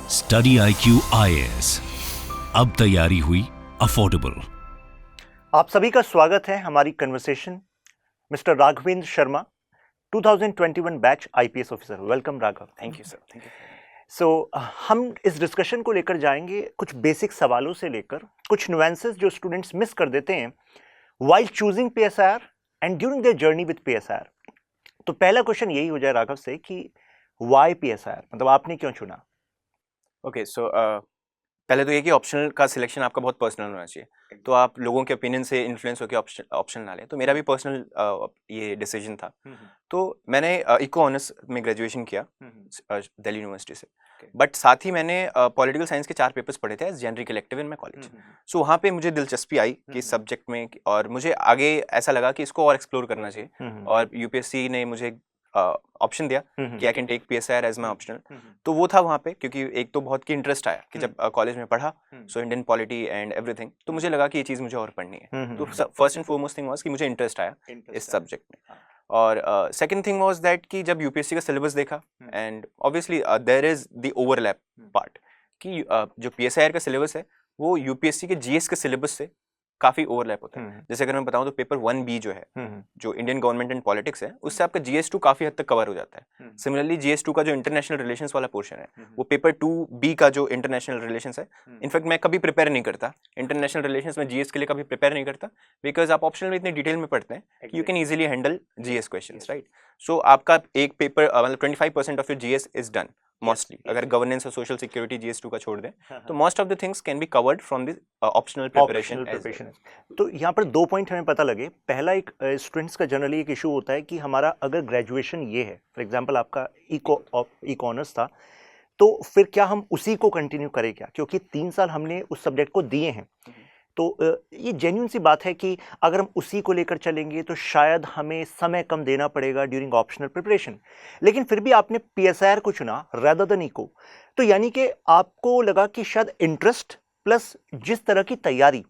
Study IQ IAS, अब तैयारी हुई अफोर्डेबल। आप सभी का स्वागत है हमारी conversation. Mister Raghavendra Sharma, 2021 batch IPS officer. Welcome Raghav. Thank you sir, thank you. So हम इस डिस्कशन को लेकर जाएंगे कुछ बेसिक सवालों से लेकर कुछ नुएंसेस जो स्टूडेंट्स मिस कर देते हैं while choosing PSR and during their journey with PSR। तो पहला क्वेश्चन यही हो जाए राघव से कि व्हाई PSR, मतलब आपने क्यों चुना? ओके, सो पहले तो ये कि ऑप्शनल का सिलेक्शन आपका बहुत पर्सनल होना चाहिए, तो आप लोगों के ओपिनियन से इन्फ्लुएंस होकर ऑप्शन ना लें। तो मेरा भी पर्सनल ये डिसीजन था। तो मैंने इको ऑनर्स में ग्रेजुएशन किया दिल्ली यूनिवर्सिटी से, बट साथ ही मैंने पॉलिटिकल साइंस के 4 पेपर्स पढ़े थे as generic elective in my college. So वहाँ पे मुझे दिलचस्पी आई कि इस सब्जेक्ट में, और मुझे आगे ऐसा लगा कि इसको और एक्सप्लोर करना चाहिए, और यूपीएससी ने मुझे ऑप्शन दिया कि I can take PSR as my optional. तो वो था वहाँ पे, क्योंकि एक तो बहुत की इंटरेस्ट आया कि जब कॉलेज में पढ़ा, so Indian polity and everything, तो मुझे लगा कि ये चीज़ मुझे और पढ़नी है। तो first and foremost thing was कि मुझे इंटरेस्ट आया इस सब्जेक्ट में। और सेकंड थिंग वाज दैट कि जब यूपीएससी का सिलेबस देखा, and obviously there is the overlap part कि जो PSR का सिलेबस है वो यूपीएससी के GS के सिलेबस से काफी ओवरलैप होता है। जैसे अगर मैं बताऊं तो पेपर 1B जो है, जो इंडियन गवर्नमेंट एंड पॉलिटिक्स है, उससे आपका GS2 काफी हद तक कवर हो जाता है। सिमिलरली GS2 का जो इंटरनेशनल रिलेशंस वाला पोर्शन है, वो पेपर 2B का जो इंटरनेशनल रिलेशंस है, इनफैक्ट मैं कभी प्रिपेयर नहीं करता इंटरनेशनल रिलेशंस में, GS के लिए कभी प्रिपेयर नहीं करता, बिकॉज आप ऑप्शनल में इतने डिटेल में पढ़ते हैं कि you can easily handle GS questions, right. So आपका एक पेपर मतलब 25% of your GS is done mostly. अगर गवर्नेंस और सोशल सिक्योरिटी GS2 का छोड़ दें, तो most of the things can be covered from the optional preparation. तो यहाँ पर 2 पॉइंट हमें पता लगे। पहला, एक स्टूडेंट्स का जनरली एक इशू होता है कि हमारा अगर ग्रेजुएशन ये है, फॉर एग्जांपल आपका इको ऑनर्स था, तो फिर क्या हम उसी को कंटिन्यू करें क्या, क्योंकि 3 साल हमने उस सब्जेक्ट को दिए हैं। तो ये जेन्युइन सी बात है कि अगर हम उसी को लेकर चलेंगे तो शायद हमें समय कम देना पड़ेगा ड्यूरिंग ऑप्शनल प्रिपरेशन। लेकिन फिर भी आपने PSR को चुना रादर देन इको, तो यानी कि आपको लगा कि शायद इंटरेस्ट प्लस जिस तरह की तैयारी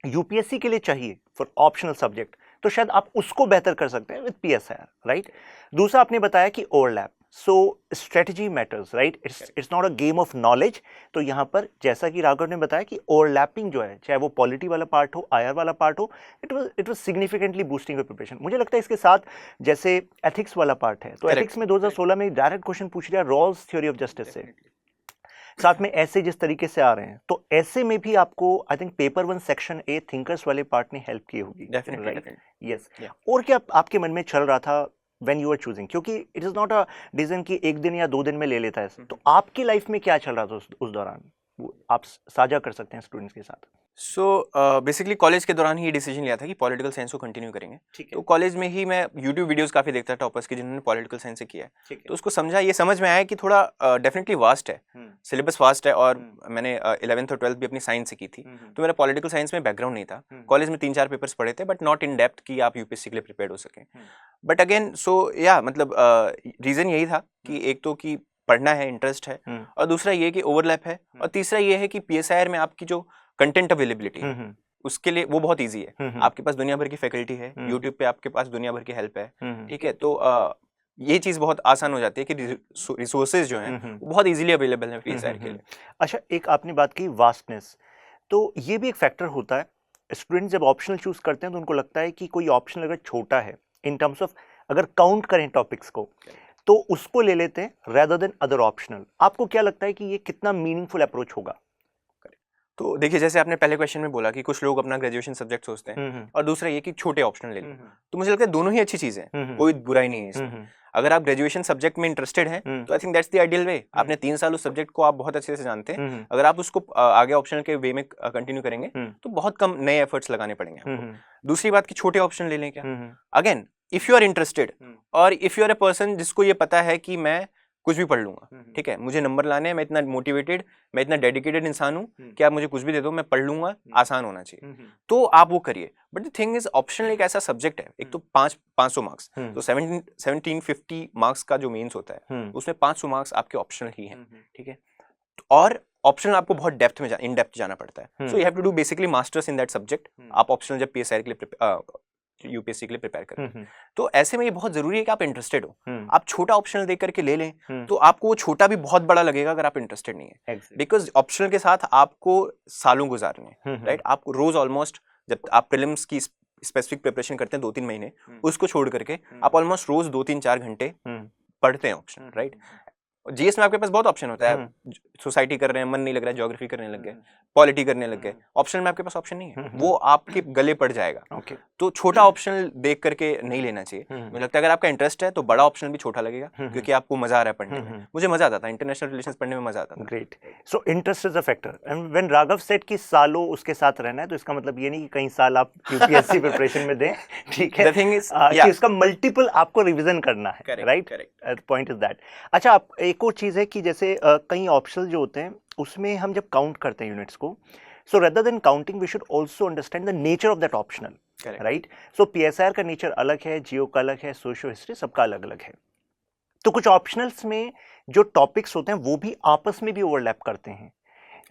यूपीएससी के लिए चाहिए फॉर ऑप्शनल सब्जेक्ट, तो शायद आप उसको बेहतर कर सकते हैं विद PSR, राइट। दूसरा, आपने बताया कि overlap, so strategy matters, right. It's not a game of knowledge. तो यहाँ पर जैसा कि राघव ने बताया कि ओवरलैपिंग जो है, चाहे वो पॉलिटी वाला पार्ट हो, IR वाला पार्ट हो, it was significantly boosting your preparation. मुझे लगता है इसके साथ जैसे एथिक्स वाला पार्ट है, तो एथिक्स में 2016 में डायरेक्ट क्वेश्चन पूछ लिया रॉल्स थ्योरी ऑफ जस्टिस से, साथ में ऐसे जिस तरीके से आ रहे हैं, तो ऐसे में भी आपको I think paper 1 section A thinkers वाले पार्ट ने हेल्प की होगी, राइट? यस। और क्या आपके मन में चल रहा था व्हेन यू आर चूजिंग, क्योंकि it is not a decision कि 1 दिन या 2 दिन में ले लेता है, तो आपकी लाइफ में क्या चल रहा था उस दौरान, वो आप साझा कर सकते हैं स्टूडेंट्स के साथ। सो बेसिकली कॉलेज के दौरान ही ये डिसीजन लिया था कि पॉलिटिकल साइंस को कंटिन्यू करेंगे। तो कॉलेज में ही मैं यूट्यूब वीडियोस काफी देखता था टॉपर्स के जिन्होंने पॉलिटिकल साइंस से किया है, तो उसको समझ में आया कि थोड़ा डेफिनेटली वास्ट है, सिलेबस वास्ट है, और मैंने 11th और 12th भी अपनी साइंस से की थी, तो मेरा पॉलिटिकल साइंस में बैकग्राउंड नहीं था। कॉलेज में 3-4 पेपर्स पढ़े थे, बट नॉट इन डेप्थ कि आप यूपीएससी के लिए प्रिपेयर हो सके। बट अगेन मतलब रीजन यही था कि एक तो कि पढ़ना है, इंटरेस्ट है, और दूसरा ये कि ओवरलैप है, और तीसरा ये है कि PSR में आपकी जो कंटेंट अवेलेबिलिटी है उसके लिए वो बहुत इजी है। आपके पास दुनिया भर की फैकल्टी है, यूट्यूब पे आपके पास दुनिया भर की हेल्प है, ठीक है। तो ये चीज बहुत आसान हो जाती है कि रिसोर्सेज जो हैं वो बहुत इजीली अवेलेबल है PSR के लिए। अच्छा, एक आपने बात की वास्टनेस, तो ये भी एक फैक्टर होता है। स्टूडेंट जब ऑप्शनल चूज करते हैं तो उनको लगता है कि कोई ऑप्शनल अगर छोटा है इन टर्म्स ऑफ, अगर काउंट करें टॉपिक्स को, तो उसको ले लेते हैं रेदर देन अदर ऑप्शनल। आपको क्या लगता है कि ये कितना मीनिंगफुल अप्रोच होगा? तो देखिए, जैसे आपने पहले क्वेश्चन में बोला कि कुछ लोग अपना ग्रेजुएशन सब्जेक्ट सोचते हैं, और दूसरा ये कि छोटे ऑप्शनल ले लो, तो मुझे लगता है दोनों ही अच्छी चीजें हैं, कोई बुराई नहीं है इसमें। अगर आप ग्रेजुएशन सब्जेक्ट में इंटरेस्टेड हैं, तो I think that's the ideal way. आपने 3 साल उस सब्जेक्ट को आप बहुत अच्छे से जानते हैं, अगर आप उसको आगे ऑप्शनल के वे में कंटिन्यू करेंगे, तो बहुत कम नए एफर्ट्स लगाने पड़ेंगे आपको। दूसरी बात कि छोटे ऑप्शन ले लें क्या, again if you are interested, और if you are a person जिसको ये पता है कि मैं कुछ भी पढ़ लूंगा, ठीक है, मुझे नंबर लाने हैं, मैं इतना मोटिवेटेड, मैं इतना डेडिकेटेड इंसान हूं कि आप मुझे कुछ भी दे दो, मैं पढ़ लूंगा, आसान होना चाहिए, तो आप वो करिए। But the thing is, optional एक ऐसा सब्जेक्ट है, एक तो 500 मार्क्स, तो 1750 मार्क्स का जो मेंस होता है, उसमें 500 मार्क्स आपके ऑप्शनल ही हैं, ठीक है। और ऑप्शनल आपको बहुत डेप्थ में इन डेप्थ जाना पड़ता है, so you have to do basically masters in that subject. आप ऑप्शनल जब PSR के लिए यूपीएससी के लिए प्रिपेयर कर रहे हैं। तो ऐसे में ये बहुत जरूरी है कि आप इंटरेस्टेड हो। आप छोटा ऑप्शनल देख करके ले लें तो आपको वो छोटा भी बहुत बड़ा लगेगा अगर आप इंटरेस्टेड नहीं है, बिकॉज ऑप्शनल के साथ आपको सालों गुजारने हैं, राइट। आपको रोज ऑलमोस्ट, जब आप प्रीलिम्स की स्पेसिफिक प्रिपरेशन करते हैं 2-3 महीने, उसको छोड़ करके आप ऑलमोस्ट रोज 2-3-4 घंटे पढ़ते हैं ऑप्शन, राइट। जीएस में आपके पास बहुत ऑप्शन होता है, सोसाइटी कर रहे हैं, मन नहीं लग रहा है, ज्योग्राफी करने लग गए, पॉलिटी करने लग गए, ऑप्शनल में आपके पास ऑप्शन नहीं है, वो आपके गले पड़ जाएगा। तो छोटा ऑप्शनल देख करके नहीं लेना चाहिए। मुझे लगता है अगर आपका इंटरेस्ट है तो बड़ा ऑप्शन भी छोटा लगेगा, क्योंकि आपको मजा आ रहा है पढ़ने में। मुझे मजा आता था, इंटरनेशनल रिलेशंस पढ़ने में मजा आता था। Great. So interest is a factor, and when Raghav said कि सालों उसके साथ रहना है, तो इसका मतलब ये नहीं कि कई साल आप यूपीएससी प्रिपरेशन में दें, ठीक है। The thing is, कि उसका मल्टीपल आपको रिवीजन करना है, राइट। Point is that. अच्छा, आप एक और चीज है कि जैसे कई ऑप्शनल जो होते हैं उसमें हम जब काउंट करते हैं यूनिट्स को, so rather than counting we should also understand the nature of that optional, right. सो पीएसआर का नेचर अलग है, जियो का अलग है, सोशियो हिस्ट्री सबका अलग अलग है। तो कुछ ऑप्शनल्स में जो टॉपिक्स होते हैं वो भी आपस में भी ओवरलैप करते हैं।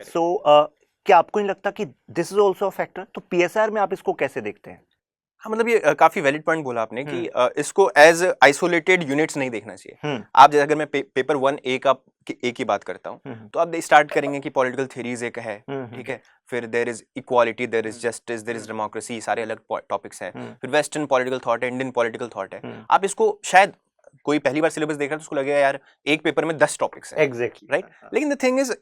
सो क्या आपको नहीं लगता कि this is also a factor? तो पीएसआर में आप इसको कैसे देखते हैं? हाँ, मतलब ये काफी वैलिड पॉइंट बोला आपने कि इसको एज आइसोलेटेड यूनिट्स नहीं देखना चाहिए। आप जैसे अगर मैं पेपर 1A की बात करता हूँ, तो आप स्टार्ट करेंगे कि पॉलिटिकल थ्योरीज एक है, ठीक है, फिर there is equality, there is justice, there is democracy, सारे अलग टॉपिक्स हैं, फिर वेस्टर्न पॉलिटिकल थॉट है, इंडियन पॉलिटिकल थॉट है। आप इसको शायद कोई पहली बार सिलेबस देख रहा है तो उसको लगेगा यार एक पेपर में 10 टॉपिक्स हैं, एग्जैक्टली, राइट। लेकिन द थिंग इज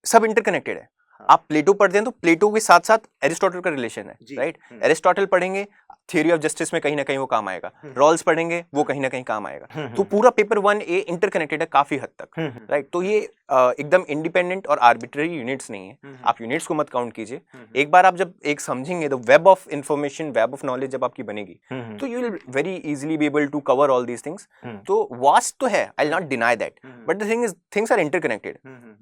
सब इंटरकनेक्टेड है। आप प्लेटो पढ़ते हैं तो प्लेटो के साथ साथ एरिस्टोटल का रिलेशन है, राइट। एरिस्टोटल पढ़ेंगे, थ्योरी ऑफ जस्टिस में कहीं ना कहीं वो काम आएगा, रॉल्स पढ़ेंगे, वो कहीं ना कहीं काम आएगा। तो पूरा पेपर 1A इंटरकनेक्टेड है काफी हद तक, राइट। तो ये एकदम इंडिपेंडेंट और आर्बिट्ररी यूनिट्स नहीं है। आप यूनिट्स को मत काउंट कीजिए। एक बार आप जब एक समझेंगे तो web of information, web of knowledge जब आपकी बनेगी तो you will very easily be able to cover all these things. तो वास्ट तो है, I will not deny that, but the thing is things are interconnected.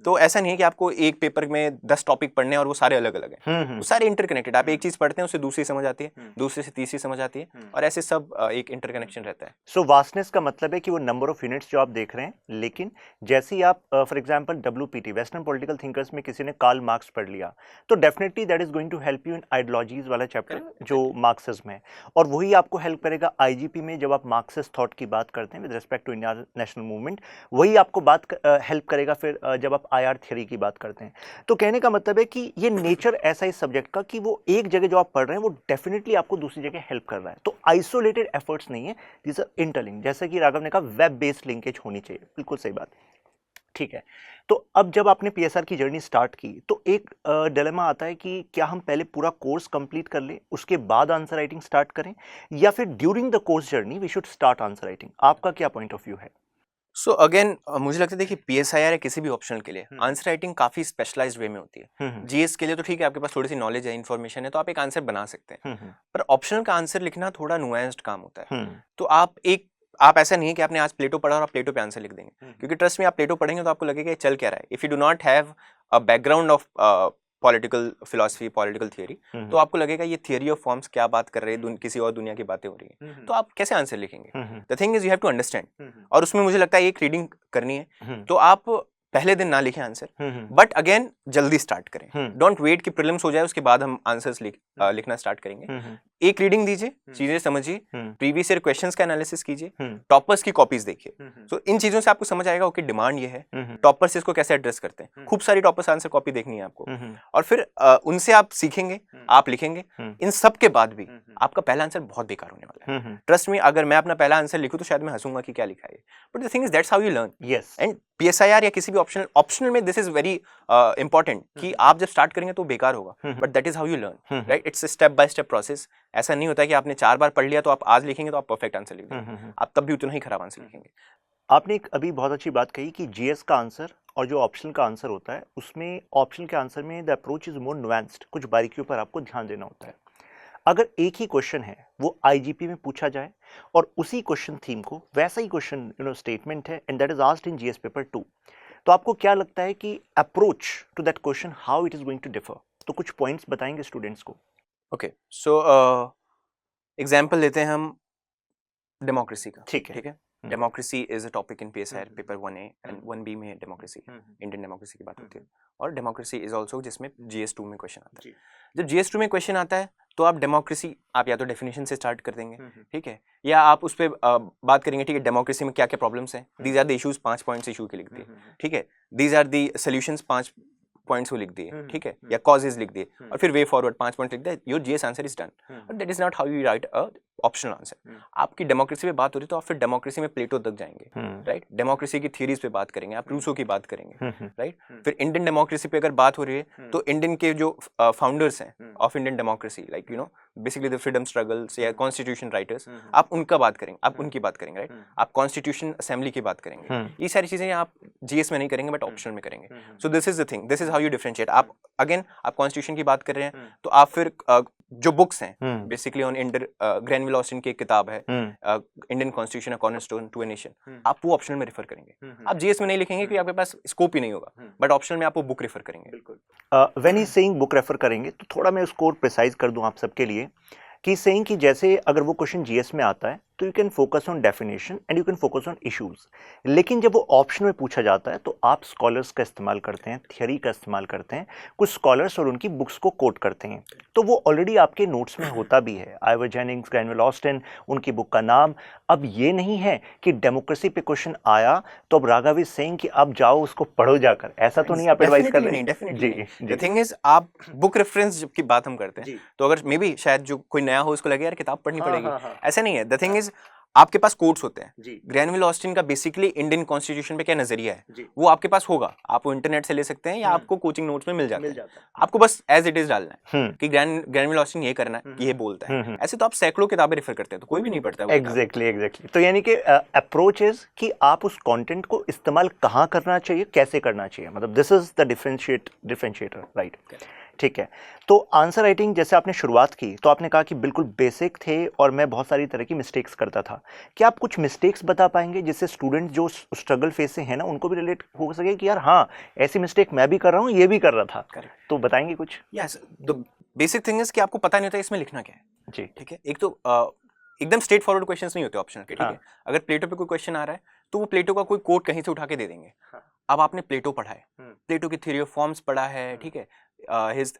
तो ऐसा नहीं है कि आपको एक पेपर में 10 टॉपिक पढ़ने और वो सारे अलग अलग हैं, वो सारे इंटरकनेक्टेड। आप एक चीज पढ़ते हैं उससे दूसरी समझ आती है, दूसरे से तीसरी समझ आती है, और ऐसे सब एक इंटरकनेक्शन रहता है। सो वास्टनेस का मतलब है कि वो नंबर ऑफ यूनिट्स जो आप देख रहे हैं, लेकिन जैसे ही आप for example WPT western political thinkers में किसी ने कार्ल मार्क्स पढ़ लिया, तो definitely that is going to help you in ideologies वाला चैप्टर जो मार्क्सिज्म है, और वही आपको हेल्प करेगा IGP में जब आप मार्क्सिस्ट थॉट की बात करते हैं with respect to Indian national movement, वही आपको बात हेल्प करेगा फिर जब आप IR थ्योरी की बात करते हैं। तो कहने का मतलब है कि ये नेचर ऐसा इस सब्जेक्ट का कि वो एक जगह जो आप पढ़ रहे हैं वो डेफिनेटली आपको दूसरी जगह हेल्प कर रहा है। तो आइसोलेटेड एफर्ट्स नहीं है, दिस आर इंटरलिंक, जैसे कि राघव ने कहा वेब बेस्ड लिंकेज होनी चाहिए, बिल्कुल सही बात, ठीक है। तो अब जब आपने पीएसआर की जर्नी स्टार्ट की तो एक डिलेमा आता है कि क्या हम पहले पूरा कोर्स कंप्लीट कर लें उसके बाद आंसर राइटिंग स्टार्ट करें, या फिर during the course journey we should start answer writing? आपका क्या पॉइंट ऑफ व्यू है? सो अगेन मुझे लगता है देखिए PSIR है किसी भी ऑप्शनल के लिए आंसर राइटिंग काफी स्पेशलाइज्ड वे में होती है। GS के लिए तो ठीक है, आपके पास थोड़ी सी नॉलेज है, इन्फॉर्मेशन है, तो आप एक आंसर बना सकते हैं, पर ऑप्शनल का आंसर लिखना थोड़ा नुआंस्ड काम होता है। तो आप ऐसा नहीं है कि आपने आज प्लेटो पढ़ा और आप प्लेटो पे आंसर लिख देंगे, क्योंकि ट्रस्ट में आप प्लेटो पढ़ेंगे तो आपको लगेगा ये चल क्या रहा है। If you do not have a background of political philosophy, political theory, तो आपको लगेगा ये थियरी ऑफ फॉर्म्स क्या बात कर रहे हैं, किसी और दुनिया की बातें हो रही है, तो आप कैसे आंसर लिखेंगे? The thing is you have to understand, और उसमें मुझे लगता है एक रीडिंग करनी है। तो आप पहले दिन ना लिखें आंसर, बट अगेन जल्दी स्टार्ट करें। डोंट वेट कि प्रीलिम्स हो जाए उसके बाद हम आंसर्स लिखना स्टार्ट करेंगे। एक रीडिंग दीजिए, चीजें समझिए, प्रीवियस ईयर क्वेश्चंस का एनालिसिस कीजिए, टॉपर्स की कॉपीज देखिए। सो इन चीजों से आपको समझ आएगा ओके डिमांड ये है, टॉपर्स इसको कैसे एड्रेस करते हैं। खूब सारी टॉपर्स आंसर कॉपी देखनी है आपको, और फिर उनसे आप सीखेंगे, आप लिखेंगे। इन सब के बाद भी आपका पहला आंसर बहुत बेकार होने वाला है। ट्रस्ट में, अगर मैं अपना पहला आंसर लिखूं तो शायद मैं हंसूंगा कि क्या लिखा है, but the thing is that's how you learn. Yes, and PSIR या किसी भी ऑप्शनल में दिस इज वेरी इंपॉर्टेंट कि आप जब स्टार्ट करेंगे तो बेकार होगा, but that is how you learn, right. It's step by step process. ऐसा नहीं होता है कि आपने 4 बार पढ़ लिया तो आप आज लिखेंगे तो आप परफेक्ट आंसर लिख देंगे, आप तब भी उतना ही खराब आंसर लिखेंगे। आपने एक अभी बहुत अच्छी बात कही कि GS का आंसर और जो ऑप्शनल का आंसर होता है उसमें, ऑप्शनल के आंसर में the approach is more nuanced, कुछ बारीकियों पर आपको ध्यान देना होता है। अगर एक ही क्वेश्चन है वो IGP में पूछा जाए और उसी क्वेश्चन थीम को वैसा ही क्वेश्चन स्टेटमेंट है and that is asked in GS paper 2, तो आपको क्या लगता है कि approach to that question how it is going to differ? तो कुछ पॉइंट्स बताएंगे स्टूडेंट्स को। ओके, सो एग्जांपल लेते हैं हम डेमोक्रेसी का, ठीक है। Democracy is a topic in PSR paper 1A and 1B में डेमोक्रेसी, इंडियन डेमोक्रेसी की बात होती है, और डेमोक्रेसी इज ऑल्सो जिसमें GS2 में क्वेश्चन आता है। जब GS2 में क्वेश्चन आता है तो आप डेमोक्रेसी आप या तो डेफिनेशन से स्टार्ट कर देंगे, ठीक है, या आप उस पर बात करेंगे, ठीक है, डेमोक्रेसी में क्या क्या प्रॉब्लम्स हैं, these are the issues, 5 points issue के लिख दिए, ठीक है, these are the solutions, 5 points को लिख दिए, ठीक है, या कॉजेज लिख दिए, और फिर वे फॉरवर्ड 5 पॉइंट लिख दिए, your GS answer is done. But that is not how you right a optional answer. आपकी डेमोक्रेसी पे बात हो रही है तो आप फिर डेमोक्रेसी में प्लेटो तक जाएंगे, राइट, डेमोक्रेसी की थ्योरीज पे बात करेंगे, आप रूसो की बात करेंगे, राइट, फिर इंडियन डेमोक्रेसी पे अगर बात हो रही है तो इंडियन के जो फाउंडर्स हैं of Indian democracy, like you know basically the freedom struggles या कॉन्स्टिट्यूशन राइटर्स, आप उनका बात करेंगे, आप उनकी बात करेंगे, राइट, आप कॉन्स्टिट्यूशन असेंबली की बात करेंगे। ये सारी चीजें आप GS में नहीं करेंगे बट ऑप्शनल में करेंगे। सो this is the thing, this is how you differentiate. आप अगेन आप कॉन्स्टिट्यूशन की बात कर रहे हैं तो आप फिर जो बुक्स हैं basically on Indian, Granville Austin की एक किताब है Indian constitution a cornerstone to a nation, आप वो ऑप्शनल में रेफर करेंगे। आप GS में नहीं लिखेंगे क्योंकि आपके पास स्कोप ही नहीं होगा, बट ऑप्शनल में आप वो बुक रेफर करेंगे। When he saying book refer करेंगे तो थोड़ा मैं उसको और प्रिसाइज कर दूं आप सबके लिए कि सेइंग कि जैसे अगर वो क्वेश्चन GS में आता है तो you can focus on definition and you can focus on issues, लेकिन जब वो ऑप्शन में पूछा जाता है तो आप स्कॉलर्स का इस्तेमाल करते हैं, थियरी का इस्तेमाल करते हैं, कुछ स्कॉलर्स और उनकी बुक्स को कोट करते हैं, तो वो ऑलरेडी आपके नोट्स में होता भी है, आइवर जेनिंग्स, ग्रैनविल ऑस्टिन, उनकी बुक का नाम। अब ये नहीं है कि डेमोक्रेसी पे क्वेश्चन आया तो अब राघव इज सेइंग कि आप जाओ उसको पढ़ो जाकर, ऐसा तो नहीं आप एडवाइस कर रहे हैं? जी, द थिंग इज आप बुक रेफरेंस की बात हम करते हैं तो अगर मे बी शायद जो कोई नया हो उसको लगे यार किताब पढ़नी पड़ेगी, ऐसा नहीं है। द थिंग इज आपके पास कोट्स होते हैं, ग्रैनविल ऑस्टिन का बेसिकली इंडियन कॉन्स्टिट्यूशन पे क्या नजरिया है वो आपके पास होगा, आप वो इंटरनेट से ले सकते हैं या आपको कोचिंग नोट्स में मिल जाता है, आपको बस एज इट इज डालना है कि ग्रैनविल ऑस्टिन ये करना है कि ये बोलता है। ऐसे तो आप सैकड़ों किताबें रेफर करते हैं तो कोई भी नहीं पढ़ता है। एग्जैक्टली। तो यानी कि अप्रोच इज कि आप उस कंटेंट को इस्तेमाल कहाँ करना चाहिए, कैसे करना चाहिए, मतलब this is the differentiator, right? ठीक है। तो आंसर राइटिंग जैसे आपने शुरुआत की तो आपने कहा कि बिल्कुल बेसिक थे और मैं बहुत सारी तरह की मिस्टेक्स करता था। क्या आप कुछ मिस्टेक्स बता पाएंगे जिससे स्टूडेंट जो स्ट्रगल फेस से है ना उनको भी रिलेट हो सके कि यार हाँ ऐसी मिस्टेक मैं भी कर रहा हूँ, ये भी कर रहा था? तो बताएंगे कुछ? Yes, the basic thing is कि आपको पता नहीं होता इसमें लिखना क्या है जी, ठीक है। एक तो एकदम स्ट्रेट फॉरवर्ड क्वेश्चंस नहीं होते ऑप्शनल के, ठीक है। अगर प्लेटो पे कोई क्वेश्चन आ रहा है तो वो प्लेटो का कोई कोट कहीं से उठा के दे देंगे। अब आपने प्लेटो पढ़ा है, प्लेटो की थ्योरी ऑफ फॉर्म्स पढ़ा है, ठीक है, his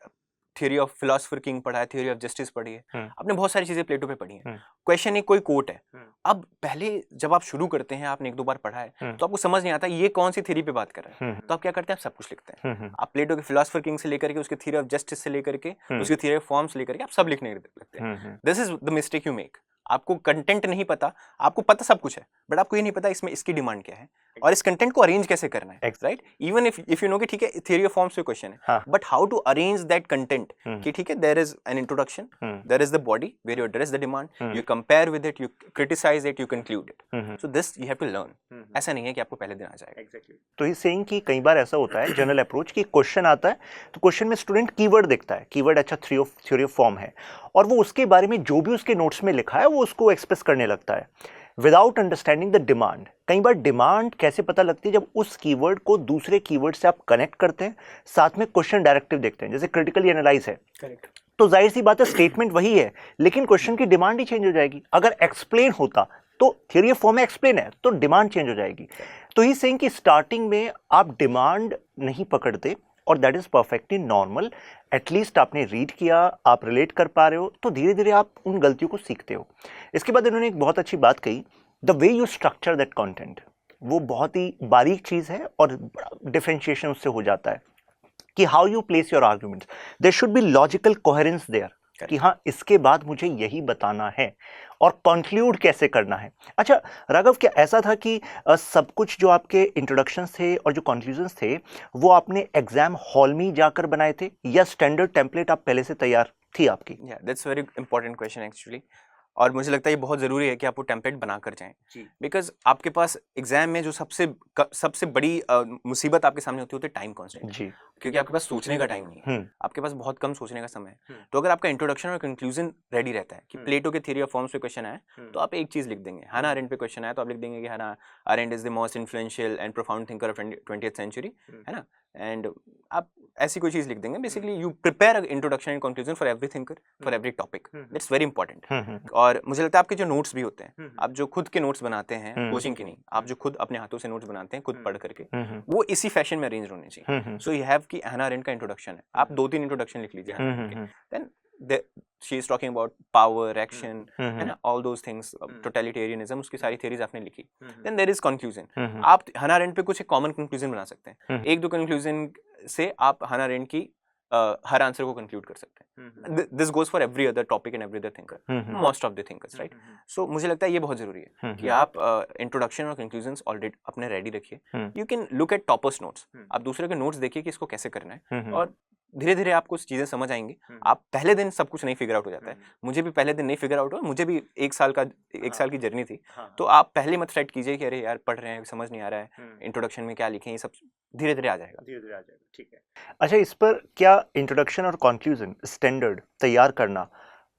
theory of philosopher king पढ़ा है, थ्योरी ऑफ जस्टिस पढ़ी है, आपने बहुत सारी चीजें प्लेटो पे पढ़ी हैं। क्वेश्चन एक कोई कोट है, अब पहले जब आप शुरू करते हैं आपने 1-2 बार पढ़ा है तो आपको समझ नहीं आता ये कौन सी थ्योरी पे बात कर रहा है, तो आप क्या करते हैं, आप सब कुछ लिखते हैं। आप प्लेटो के फिलोसोफर किंग से लेकर के उसके थ्योरी ऑफ जस्टिस से लेकर के उसकी थ्योरी ऑफ फॉर्म्स लेकर के आप सब लिखने लगते हैं। This is the mistake you make. आपको कंटेंट नहीं पता, आपको पता सब कुछ है बट आपको ये नहीं पता इसमें इसकी डिमांड क्या है और इस कंटेंट को अरेंज कैसे करना है, right? Even if you know कि ठीक है थ्योरी ऑफ फॉर्म्स पे क्वेश्चन है but how to arrange that content कि ठीक है there is an introduction, there is the body where you address the demand, you compare with it, you criticise it, you conclude it. So this you have to learn. ऐसा नहीं है कि आपको पहले दिन आ जाएगा। एग्जैक्टली। तो ही सेइंग कि कई बार ऐसा होता है जनरल अप्रोच कि क्वेश्चन आता है तो क्वेश्चन में स्टूडेंट कीवर्ड देखता है, कीवर्ड अच्छा थ्योरी ऑफ फॉर्म है और वो उसके बारे में जो भी उसके नोट्स में लिखा है वो उसको एक्सप्रेस करने लगता है विदाउट अंडरस्टैंडिंग द डिमांड। कई बार डिमांड कैसे पता लगती है, जब उस कीवर्ड को दूसरे कीवर्ड से आप कनेक्ट करते हैं, साथ में क्वेश्चन डायरेक्टिव देखते हैं, जैसे क्रिटिकली एनालाइज है तो जाहिर सी बात है स्टेटमेंट वही है लेकिन क्वेश्चन की डिमांड ही चेंज हो जाएगी। अगर एक्सप्लेन होता तो थ्योरी ऑफ फॉर्म में एक्सप्लेन है तो डिमांड चेंज हो जाएगी। तो ही सेइंग कि स्टार्टिंग में आप डिमांड नहीं पकड़ते और that is perfectly normal. At least आपने रीड किया, आप रिलेट कर पा रहे हो तो धीरे धीरे आप उन गलतियों को सीखते हो। इसके बाद इन्होंने एक बहुत अच्छी बात कही, the way you structure that content, वो बहुत ही बारीक चीज़ है और डिफरेंशिएशन उससे हो जाता है कि how you place your arguments, there should be logical coherence there कि हाँ इसके बाद मुझे यही बताना है और कंक्लूड कैसे करना है। अच्छा राघव, क्या ऐसा था कि सब कुछ जो आपके इंट्रोडक्शंस थे और जो कंक्लूजन्स थे वो आपने एग्जाम हॉल में जाकर बनाए थे या स्टैंडर्ड टेम्पलेट आप पहले से तैयार थी आपकी? That's very important question actually, और मुझे लगता है ये बहुत ज़रूरी है कि आप वो टेम्पलेट बना कर जाएं, बिकॉज आपके पास एग्जाम में जो सबसे बड़ी मुसीबत आपके सामने होती है टाइम कॉन्स्टेंट जी, क्योंकि आपके पास सोचने का टाइम नहीं है, आपके पास बहुत कम सोचने का समय है। तो अगर आपका इंट्रोडक्शन और कंक्लूजन रेडी रहता है कि प्लेटो के थ्योरी ऑफ फॉर्म्स पे क्वेश्चन आए तो आप एक चीज़ लिख देंगे, हाना अरेंट पे क्वेश्चन आया तो आप लिख देंगे कि Hannah Arendt is the most influential and profound thinker of 20th century, है ना। एंड आप ऐसी कोई चीज लिख देंगे. Basically you prepare introduction and conclusion for every thinker, for every topic. That's very important. और मुझे लगता है आपके जो नोट्स भी होते हैं, आप जो खुद के नोट्स बनाते हैं, कोचिंग के नहीं, आप जो खुद अपने हाथों से नोट्स बनाते हैं खुद पढ़ करके, वो इसी फैशन में अरेंज होने चाहिए. सो यू हैव कि हन्ना अरेंड का इंट्रोडक्शन है, आप 2-3 इंट्रोडक्शन लिख लीजिए हन्ना अरेंड के. Then she is talking about power, action, and all those things, totalitarianism, उसकी सारी theories आपने लिखी. Then there is conclusion. आप हन्ना अरेंड पे कुछ एक common conclusion बना सकते हैं. 1-2 conclusion से आप हन्ना अरेंड की हर आंसर को कंक्लूड कर सकते हैं. This goes for every other topic and every other thinker, most of the thinkers, right. So मुझे लगता है ये बहुत जरूरी है कि आप इंट्रोडक्शन और कंक्लूजन्स ऑलरेडी अपने रेडी रखिए. You can look at toppers notes, आप दूसरे के नोट्स देखिए कि इसको कैसे करना है, और धीरे धीरे आपको चीजें समझ आएंगी. आप पहले दिन सब कुछ नहीं फिगर आउट हो जाता है. मुझे भी पहले दिन नहीं फिगर आउट हुआ, मुझे भी 1 साल की जर्नी थी. तो आप पहले मत सेट कीजिए कि अरे यार पढ़ रहे हैं समझ नहीं आ रहा है, इंट्रोडक्शन में क्या लिखें, ये सब धीरे धीरे आ जाएगा. ठीक है. अच्छा, इस पर क्या इंट्रोडक्शन और कंक्लूजन स्टैंडर्ड तैयार करना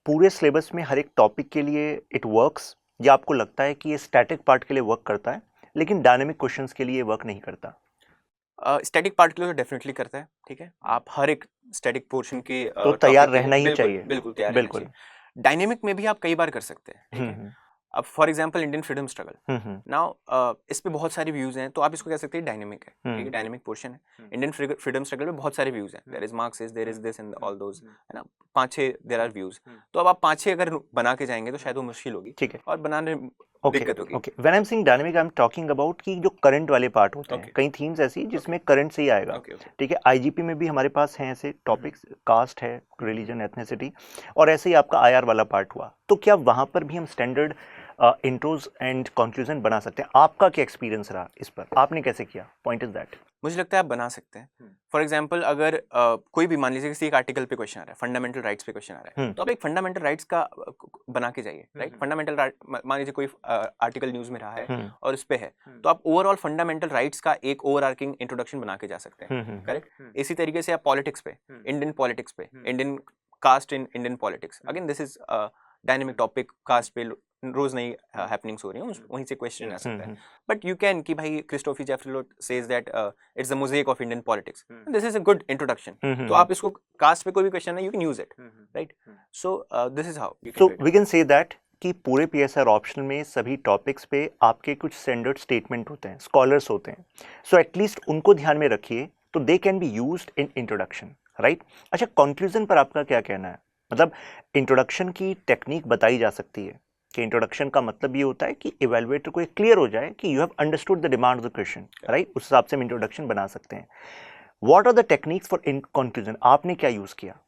पूरे सिलेबस में हर एक टॉपिक के लिए इट वर्क्स, या आपको लगता है कि ये स्टैटिक पार्ट के लिए वर्क करता है लेकिन डायनेमिक क्वेश्चंस के लिए वर्क नहीं करता? स्टैटिक पार्ट के लिए तो डेफिनेटली करता है. ठीक है, आप हर एक स्टैटिक पोर्शन के तो तैयार रहना ही चाहिए. बिल्कुल तैयार रहना चाहिए. डायनेमिक में भी आप कई बार कर सकते हैं. ठीक है, अब for example Indian freedom struggle, now इस पे बहुत सारे व्यूज हैं, तो आप इसको कह सकते हैं डायनेमिक है. ठीक है, डायनेमिक पोर्शन है. इंडियन फ्रीडम स्ट्रगल में बहुत सारे व्यूज हैं. There is Marxist, there is this and all those, है ना, 5-6 देयर आर व्यूज. तो अब आप 5-6 अगर बना के जाएंगे तो शायद वो मुश्किल होगी. ठीक है, और बनाने दिक्कत होगी. Okay, when I am saying dynamic I am talking about कि जो करंट वाले पार्ट होते हैं, कई थीम्स ऐसी जिसमें करंट से ही आएगा. ठीक है, आईजीपी में भी हमारे पास हैं ऐसे टॉपिक्स, कास्ट है, रिलीजन, एथनिसिटी, और ऐसे ही आपका आईआर वाला पार्ट हुआ. तो क्या वहां पर भी हम स्टैंडर्ड इंट्रोज एंड कंक्लूजन बना सकते हैं? आपका क्या एक्सपीरियंस रहा इस पर, आपने कैसे किया? पॉइंट इज दैट मुझे लगता है आप बना सकते हैं. फॉर एग्जांपल अगर कोई भी मान लीजिए किसी एक आर्टिकल पे क्वेश्चन आ रहा है, फंडामेंटल राइट्स पे क्वेश्चन आ रहा है, तो आप एक फंडामेंटल राइट्स का बना के जाइए. राइट, फंडामेंटल मान लीजिए कोई आर्टिकल न्यूज में रहा है और उस पे है, तो आप ओवरऑल फंडामेंटल राइट्स का एक ओवरआर्किंग इंट्रोडक्शन बना के जा सकते हैं. करेक्ट. इसी तरीके से आप पॉलिटिक्स पे, इंडियन पॉलिटिक्स पे, Indian caste in Indian politics, again this is dynamic topic. Caste पे रोज नई हैपनिंग्स हो रही हैं, वहीं से क्वेश्चन आ सकता है. बट यू कैन कि भाई Christophe Jaffrelot says that it's the mosaic of Indian politics, this is a good introduction. तो आप इसको कास्ट पे कोई भी क्वेश्चन है, you can use it. Right, so this is how. So we can say that कि पूरे PSR optional में सभी टॉपिक्स पे आपके कुछ स्टैंडर्ड स्टेटमेंट होते हैं, स्कॉलर्स होते हैं. सो एटलीस्ट उनको ध्यान में रखिए, तो they can be used in introduction. Right. अच्छा, कंक्लूजन पर आपका क्या कहना है? मतलब इंट्रोडक्शन की टेक्निक बताई जा सकती है कि इंट्रोडक्शन का मतलब ये होता है कि इवैल्यूएटर को क्लियर हो जाए कि you have understood the demand of the question. Right, उस हिसाब से हम इंट्रोडक्शन बना सकते हैं. What are the techniques for conclusion? आपने क्या यूज किया?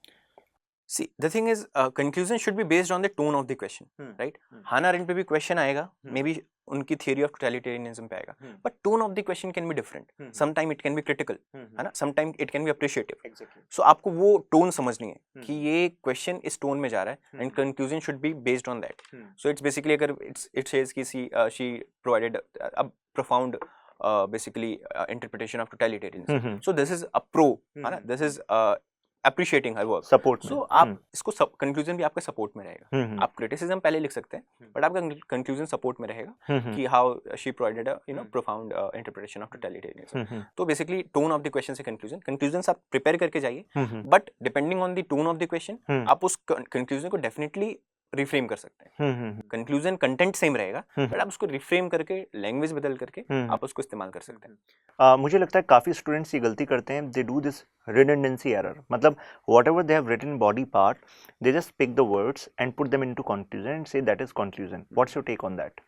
See, the thing is, conclusion should be based on the tone of the question, right? हन्ना अरेंड पे भी क्वेश्चन आएगा, मे बी उनकी थियरी ऑफ टोटलिटेरियनिज्म पे आएगा, but tone of the question can be different. Sometime it can be critical, है ना, sometime it can be appreciative. So आपको वो टोन समझनी है कि ये क्वेश्चन इस टोन में जा रहा है, and conclusion should be based on that. So it's basically अगर इट सेज कि she provided a profound basically interpretation of totalitarianism. So this is a pro, है ना, this is appreciating her work, support. so आप इसको conclusion भी आपका support में रहेगा. आप क्रिटिसिज्म पहले लिख सकते हैं, बट आपका कंक्लूजन सपोर्ट में रहेगा कि how she provided a profound interpretation of totalitarianism. तो basically tone of the question से कंक्लूजन आप प्रिपेयर करके जाइए, but depending on the tone of the question आप उस कंक्लूजन को डेफिनेटली रिफ्रेम कर सकते हैं. कंक्लूजन कंटेंट सेम रहेगा, बट आप उसको रिफ्रेम करके, लैंग्वेज बदल करके आप उसको इस्तेमाल कर सकते हैं. मुझे लगता है काफ़ी स्टूडेंट्स ये गलती करते हैं, they do this redundancy error. मतलब whatever they have written body part, they just pick the words and put them into conclusion and say that is conclusion. What's your take on that?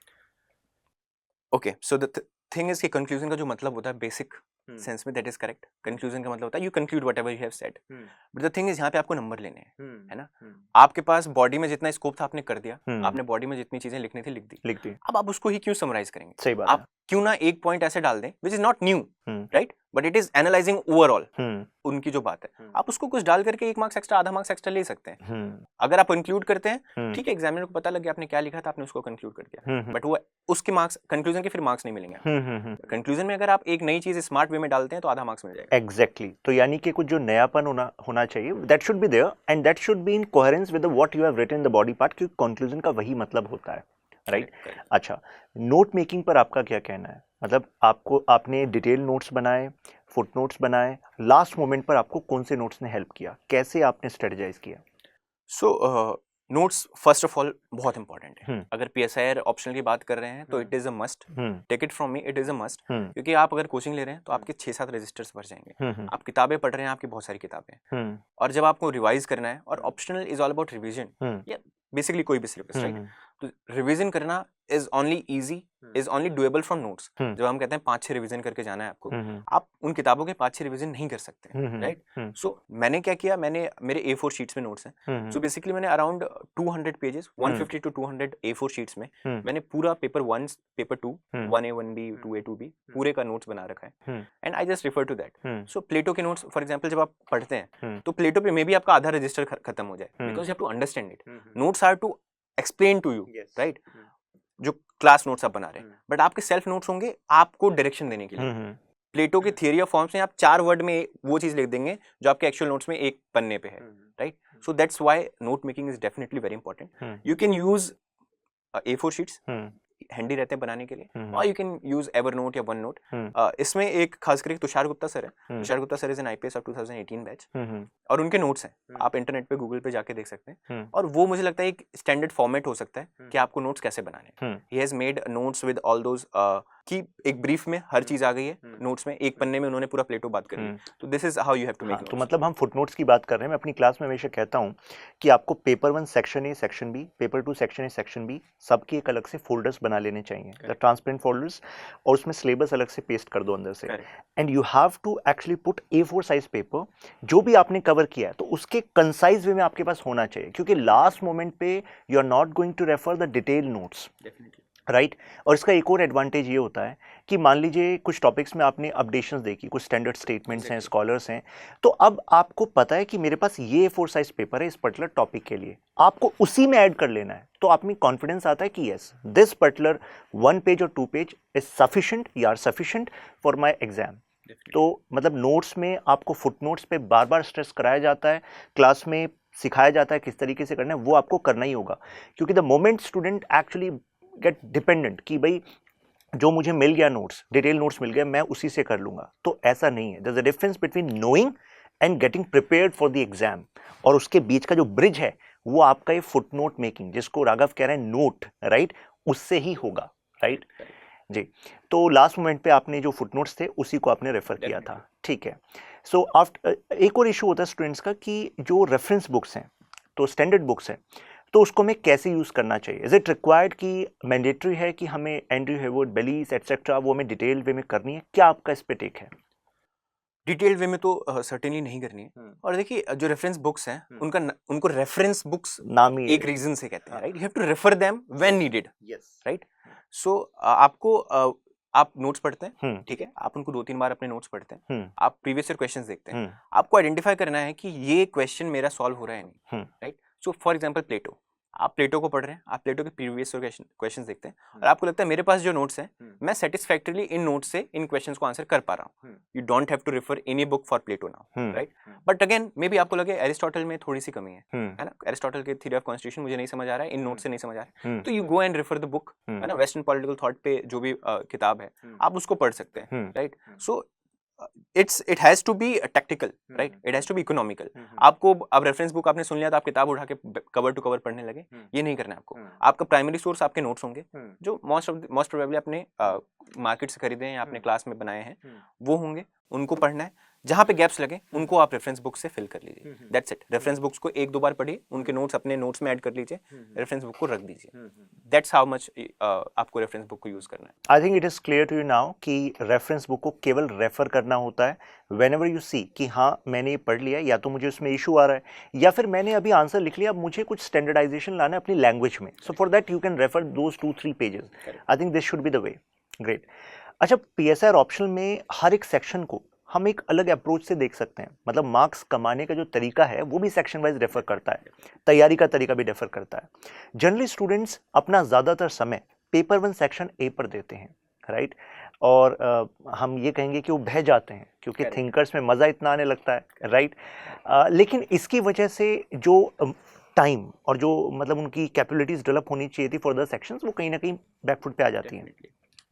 Okay, so the thing is कि conclusion का जो मतलब होता है basic sense में, that is correct. Conclusion का मतलब होता है you conclude whatever you have said. But the thing is यहाँ पे आपको नंबर लेने हैं, है ना. आपके पास बॉडी में जितना स्कोप था आपने कर दिया, आपने बॉडी में जितनी चीजें लिखनी थी लिख दी. अब आप उसको ही क्यों समराइज करेंगे? सही बात. आप क्यों ना एक पॉइंट ऐसे डाल दें which is not new, right, but it is analysing overall उनकी जो बात है. आप उसको कुछ डाल करके 1 मार्क्स एक्स्ट्रा, आधा मार्क्स एक्स्ट्रा ले सकते हैं. अगर आप कंक्लूड करते हैं, ठीक है, एग्जामिनर को पता लग गया आपने क्या लिखा था, आपने उसको कंक्लूड कर दिया, बट वो उसके मार्क्स, कंक्लूजन के फिर मार्क्स नहीं मिलेंगे. कंक्लूजन में अगर आप एक नई चीज स्मार्ट वे में डालते हैं तो आधा मार्क्स मिल जाएगा. एग्जैक्टली. तो यानी कि कुछ जो नयापन होना चाहिए, that should be there and that should be in coherence with what you have written in the body part, क्योंकि कंक्लूजन का वही मतलब होता है. राइट. अच्छा, नोट मेकिंग पर आपका क्या कहना है? मतलब आपने डिटेल नोट्स बनाए, फुटनोट्स बनाए, लास्ट मोमेंट पर आपको कौन से नोट्स ने हेल्प किया, कैसे आपने स्ट्रेटजाइज किया? So notes first of all बहुत इंपॉर्टेंट है। हम्म। अगर PSIR ऑप्शनल की बात कर रहे हैं तो it is a must, take it from me, it is a must. क्योंकि आप अगर कोचिंग ले रहे हैं तो आपके 6-7 रजिस्टर्स भर जाएंगे। आप किताबें पढ़ रहे हैं, आपकी बहुत सारी किताबें, और जब आपको रिवाइज करना है, और optional is all about revision, या बेसिकली कोई भी सिलेबस, राइट? तो रिवीजन करना is only easy, is only doable from notes. जब हम कहते हैं 5-6 रिवीजन करके जाना है आपको, आप उन किताबों के 5-6 रिवीजन नहीं कर सकते, राइट? सो मैंने क्या किया, मैंने मेरे A4 शीट्स में नोट्स हैं, सो बेसिकली मैंने around 200 pages, 150 to 200 A4 sheets में मैंने पूरा paper 1, paper 2, 1A 1B 2A 2B पूरे का नोट्स बना रखा है, and I just refer to that. So Plato के नोट्स फॉर एग्जांपल जब आप पढ़ते हैं तो प्लेटो पे मे बी आपका आधा रजिस्टर खत्म हो जाए, because you have to understand it. Notes are to explain to you, right? जो क्लास नोट्स आप बना रहे हैं, बट आपके सेल्फ नोट्स होंगे आपको डायरेक्शन देने के लिए। प्लेटो के थियरी ऑफ फॉर्म्स में आप 4 वर्ड में वो चीज लिख देंगे जो आपके एक्चुअल नोट्स में एक पन्ने पे है, right? So that's why note making is definitely very important. You can use A4 sheets, handy रहते हैं बनाने के लिए, और यू कैन यूज एवरनोट या वन नोट। इसमें एक खास करके तुषार गुप्ता सर है, Tushar Gupta sir is an IPS of 2018 batch, और उनके नोट्स हैं, आप इंटरनेट पे गूगल पे जाके देख सकते हैं, और वो मुझे लगता है एक स्टैंडर्ड फॉर्मेट हो सकता है कि आपको नोट्स कैसे बनाने हैं। He has made notes with all those कि एक ब्रीफ में हर चीज आ गई है नोट्स में, एक पन्ने में उन्होंने पूरा प्लेटो बात कर ली। तो this is how you have to make notes. तो मतलब हम फुटनोट्स की बात कर रहे हैं। मैं अपनी क्लास में हमेशा कहता हूं कि आपको paper 1 section A section B, paper 2 section A section B, सबके एक अलग से फोल्डर्स बना लेने चाहिए, द ट्रांसपेरेंट फोल्डर्स, और उसमें सिलेबस अलग से पेस्ट कर दो अंदर से, and you have to actually put A4 size paper जो भी आपने कवर किया है तो उसके कंसाइज वे में आपके पास होना चाहिए, क्योंकि लास्ट मोमेंट पे you are not going to refer the detail notes, right? और इसका एक और एडवांटेज ये होता है कि मान लीजिए कुछ टॉपिक्स में आपने अपडेशंस देखी, कुछ स्टैंडर्ड स्टेटमेंट्स हैं, स्कॉलर्स हैं, तो अब आपको पता है कि मेरे पास ये A4 साइज पेपर है इस पर्टिकुलर टॉपिक के लिए, आपको उसी में ऐड कर लेना है, तो आप में कॉन्फिडेंस आता है कि यस दिस पर्टिकुलर 1 पेज और 2 पेज इज सफिशिएंट, या are sufficient for my exam. तो मतलब नोट्स में आपको फुटनोट्स पे बार बार स्ट्रेस कराया जाता है, क्लास में सिखाया जाता है किस तरीके से करना है, वो आपको करना ही होगा, क्योंकि the moment student actually get dependent कि भाई जो मुझे मिल गया नोट्स, डिटेल नोट्स मिल गया, मैं उसी से कर लूंगा, तो ऐसा नहीं है। There is a difference between knowing and getting prepared for the exam, और उसके बीच का जो ब्रिज है वो आपका ये फुटनोट मेकिंग, जिसको राघव कह रहे हैं नोट, राइट, उससे ही होगा, राइट जी। तो लास्ट मोमेंट पे आपने जो फुटनोट्स थे उसी को आपने रेफर किया था, ठीक है। सो आफ्टर एक और इशू होता है स्टूडेंट्स का कि जो रेफरेंस बुक्स हैं, तो स्टैंडर्ड बुक्स हैं, तो उसको हमें कैसे यूज़ करना चाहिए? इज इट रिक्वायर्ड कि मैंडेटरी है कि हमें एंड्रयू हेवुड, बेलीज एटसेट्रा वो हमें डिटेल वे में करनी है? क्या आपका इस पे टेक है? डिटेल्ड वे में तो सर्टेनली नहीं करनी है। और देखिए जो रेफरेंस बुक्स हैं उनको रेफरेंस बुक्स नाम ही एक रीजन से कहते हैं, right? You have to refer them when needed, yes, right? So आपको आप नोट्स पढ़ते हैं, ठीक है, आप उनको 2-3 बार अपने नोट्स पढ़ते हैं, आप प्रीवियस ईयर क्वेश्चंस देखते हैं, आपको आइडेंटिफाई करना है कि ये क्वेश्चन मेरा सॉल्व हो रहा है नहीं, राइट? सो फॉर एग्जांपल प्लेटो, आप प्लेटो को पढ़ रहे हैं, आप प्लेटो के प्रीवियस क्वेश्चंस देखते हैं, और आपको लगता है मेरे पास जो नोट्स हैं मैं सेटिस्फैक्टरीली इन नोट्स से इन क्वेश्चंस को आंसर कर पा रहा हूँ। You don't have to refer any book for Plato now, right? But again maybe आपको लगे एरिस्टोटल में थोड़ी सी कमी है ना, एरिस्टोटल के थ्योरी ऑफ कॉन्स्टिट्यूशन मुझे नहीं समझ आ रहा है, इन नोट्स से नहीं समझ आ रहा है, तो you go and refer the book, है ना, वेस्टर्न पॉलिटिकल थॉट पे जो भी किताब है आप उसको पढ़ सकते हैं, right? So it has to be tactical, right? It has to be economical. आपको अब रेफरेंस बुक आपने सुन लिया तो आप किताब उठा के कवर टू कवर पढ़ने लगे, ये नहीं करना है आपको। आपका प्राइमरी सोर्स आपके नोट्स होंगे जो मोस्ट प्रोबेबली आपने मार्केट से खरीदे हैं या आपने क्लास में बनाए हैं, वो होंगे, उनको पढ़ना है। जहाँ पे गैप्स लगे उनको आप रेफरेंस बुक से फिल कर लीजिए, दैट्स इट। रेफरेंस बुक्स को 1-2 बार पढ़िए, उनके नोट्स अपने नोट्स में ऐड कर लीजिए, रेफरेंस बुक को रख दीजिए, दैट्स हाउ मच आपको रेफरेंस बुक को यूज करना है। I think it is clear to you now कि रेफरेंस बुक को केवल रेफर करना होता है व्हेनेवर यू सी कि हाँ मैंने ये पढ़ लिया, या तो मुझे उसमें इशू आ रहा है या फिर मैंने अभी आंसर लिख लिया, अब मुझे कुछ स्टैंडर्डाइजेशन लाना है अपनी लैंग्वेज में, सो for that you can refer those 2-3 pages. I think this should be the way, great. अच्छा, PSIR ऑप्शनल में हर एक सेक्शन को हम एक अलग अप्रोच से देख सकते हैं, मतलब मार्क्स कमाने का जो तरीका है वो भी सेक्शन वाइज रेफर करता है, तैयारी का तरीका भी रेफर करता है। जनरली स्टूडेंट्स अपना ज़्यादातर समय पेपर 1 सेक्शन A पर देते हैं, राइट? और हम ये कहेंगे कि वो बह जाते हैं क्योंकि थिंकर्स में मज़ा इतना आने लगता है, राइट? लेकिन इसकी वजह से जो टाइम और जो मतलब उनकी कैपेबिलिटीज़ डेवलप होनी चाहिए थी फॉर द सेक्शंस, वो कहीं ना कहीं बैकफुट पे आ जाती हैं।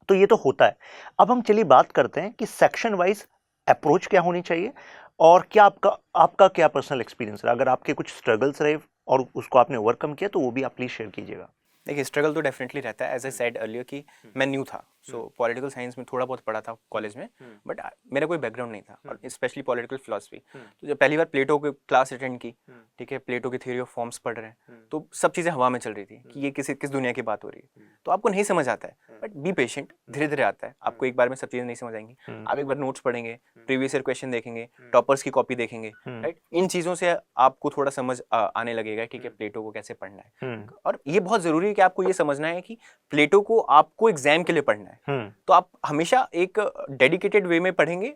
तो ये तो होता है। अब हम चलिए बात करते हैं कि सेक्शन वाइज अप्रोच क्या होनी चाहिए, और क्या आपका क्या पर्सनल एक्सपीरियंस रहा, अगर आपके कुछ स्ट्रगल्स रहे और उसको आपने ओवरकम किया तो वो भी आप प्लीज शेयर कीजिएगा। देखिए स्ट्रगल तो डेफिनेटली रहता है, एज आई सेड अर्लियर कि मैं न्यू था, सो पॉलिटिकल साइंस में थोड़ा बहुत पढ़ा था कॉलेज में, बट मेरा कोई बैकग्राउंड नहीं था, और स्पेशली पॉलिटिकल फिलॉसफी। तो जब पहली बार प्लेटो की क्लास अटेंड की, ठीक है, प्लेटो की थ्योरी ऑफ फॉर्म्स पढ़ रहे हैं, तो सब चीज़ें हवा में चल रही थी कि ये किस दुनिया की बात हो रही है, तो आपको नहीं समझ आता है, बट बी पेशेंट, धीरे धीरे आता है। आपको एक बार में सब चीज़ें नहीं समझ आएंगी, आप एक बार नोट्स पढ़ेंगे, प्रीवियस ईयर क्वेश्चन देखेंगे, टॉपर्स की कॉपी देखेंगे, राइट, इन चीज़ों से आपको थोड़ा समझ आने लगेगा, ठीक है, प्लेटो को कैसे पढ़ना है। और ये बहुत ज़रूरी है कि आपको ये समझना है कि प्लेटो को आपको एग्जाम के लिए पढ़ना है, तो आप हमेशा एक डेडिकेटेड वे में पढ़ेंगे,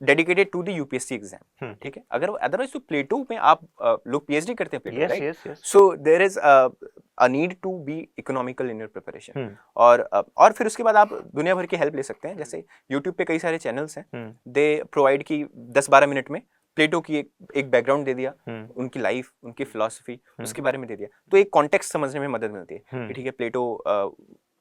dedicated to the UPSC exam, ठीक है। अगर अदरवाइज तो प्लेटो में आप लोग पीएचडी करते हैं Plato, right, so there is a need to be economical in your preparation. और फिर उसके बाद आप दुनिया भर की हेल्प ले सकते हैं, जैसे यूट्यूब पे कई सारे चैनल्स हैं, दे प्रोवाइड की 10-12 मिनट में प्लेटो की एक बैकग्राउंड दे दिया, उनकी लाइफ, उनकी फिलॉसफी, उसके बारे में दे दिया, तो एक कॉन्टेक्स्ट समझने में मदद मिलती है कि ठीक है, प्लेटो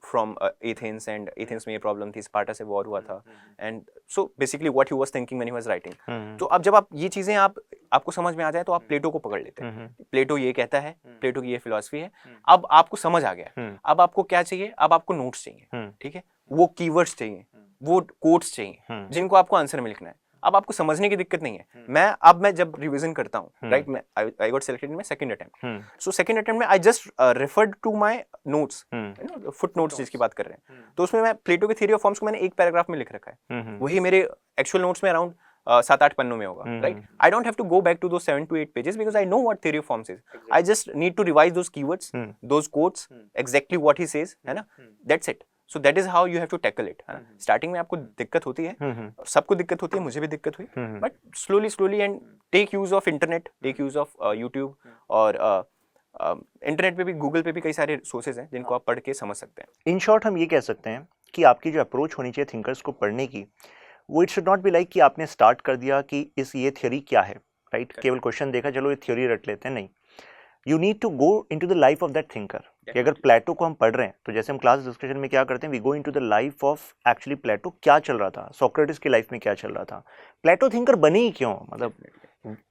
फ्रॉम एथेंस, एंड एथेंस में ये प्रॉब्लम थी, स्पार्टा से वॉर हुआ था, and so basically what he was thinking when he was writing. तो अब जब आप ये चीजें आपको समझ में आ जाए तो आप प्लेटो को पकड़ लेते हैं, प्लेटो ये कहता है, प्लेटो की ये फिलॉसफी है, अब आपको समझ आ गया, अब आपको क्या चाहिए, अब आपको नोट्स चाहिए, ठीक है, वो कीवर्ड्स चाहिए, वो कोट्स चाहिए जिनको आपको आंसर में लिखना है। अब आपको समझने की दिक्कत नहीं है। मैं जब रिवीजन करता हूँ, राइट, मैं I got selected in my second attempt, so second attempt में I just referred to my notes, you know, foot notes जिसकी बात कर रहे हैं, तो उसमें मैं प्लेटो की थ्योरी ऑफ फॉर्म्स को मैंने एक पैराग्राफ में लिख रखा है, वही मेरे एक्चुअल नोट्स में अराउंड 7-8 पन्नों में होगा, right. I don't have to go back to those 7 to 8 pages because I know what theory of forms is, I just need to revise those keywords, those quotes, exactly what he says, है ना, that's it. So that is how you have to tackle it. Starting में आपको दिक्कत होती है, सबको दिक्कत होती है, मुझे भी दिक्कत हुई, but slowly and take use of internet, take use of YouTube, और इंटरनेट पे भी, गूगल पे भी कई सारे सोर्सेज हैं जिनको आप पढ़ के समझ सकते हैं। इन शॉर्ट हम ये कह सकते हैं कि आपकी जो अप्रोच होनी चाहिए थिंकर्स को पढ़ने की, वो it should not be like कि आपने स्टार्ट कर दिया कि ये थ्योरी क्या है, राइट, केवल क्वेश्चन देखा, चलो ये थ्योरी रट लेते हैं, नहीं, you need to go into the life of that thinker. कि अगर प्लेटो को हम पढ़ रहे हैं तो जैसे हम क्लास डिस्कशन में क्या करते हैं, we go into the life of actually Plato, क्या चल रहा था, सोक्रेटिस की लाइफ में क्या चल रहा था, प्लेटो थिंकर बने ही क्यों, मतलब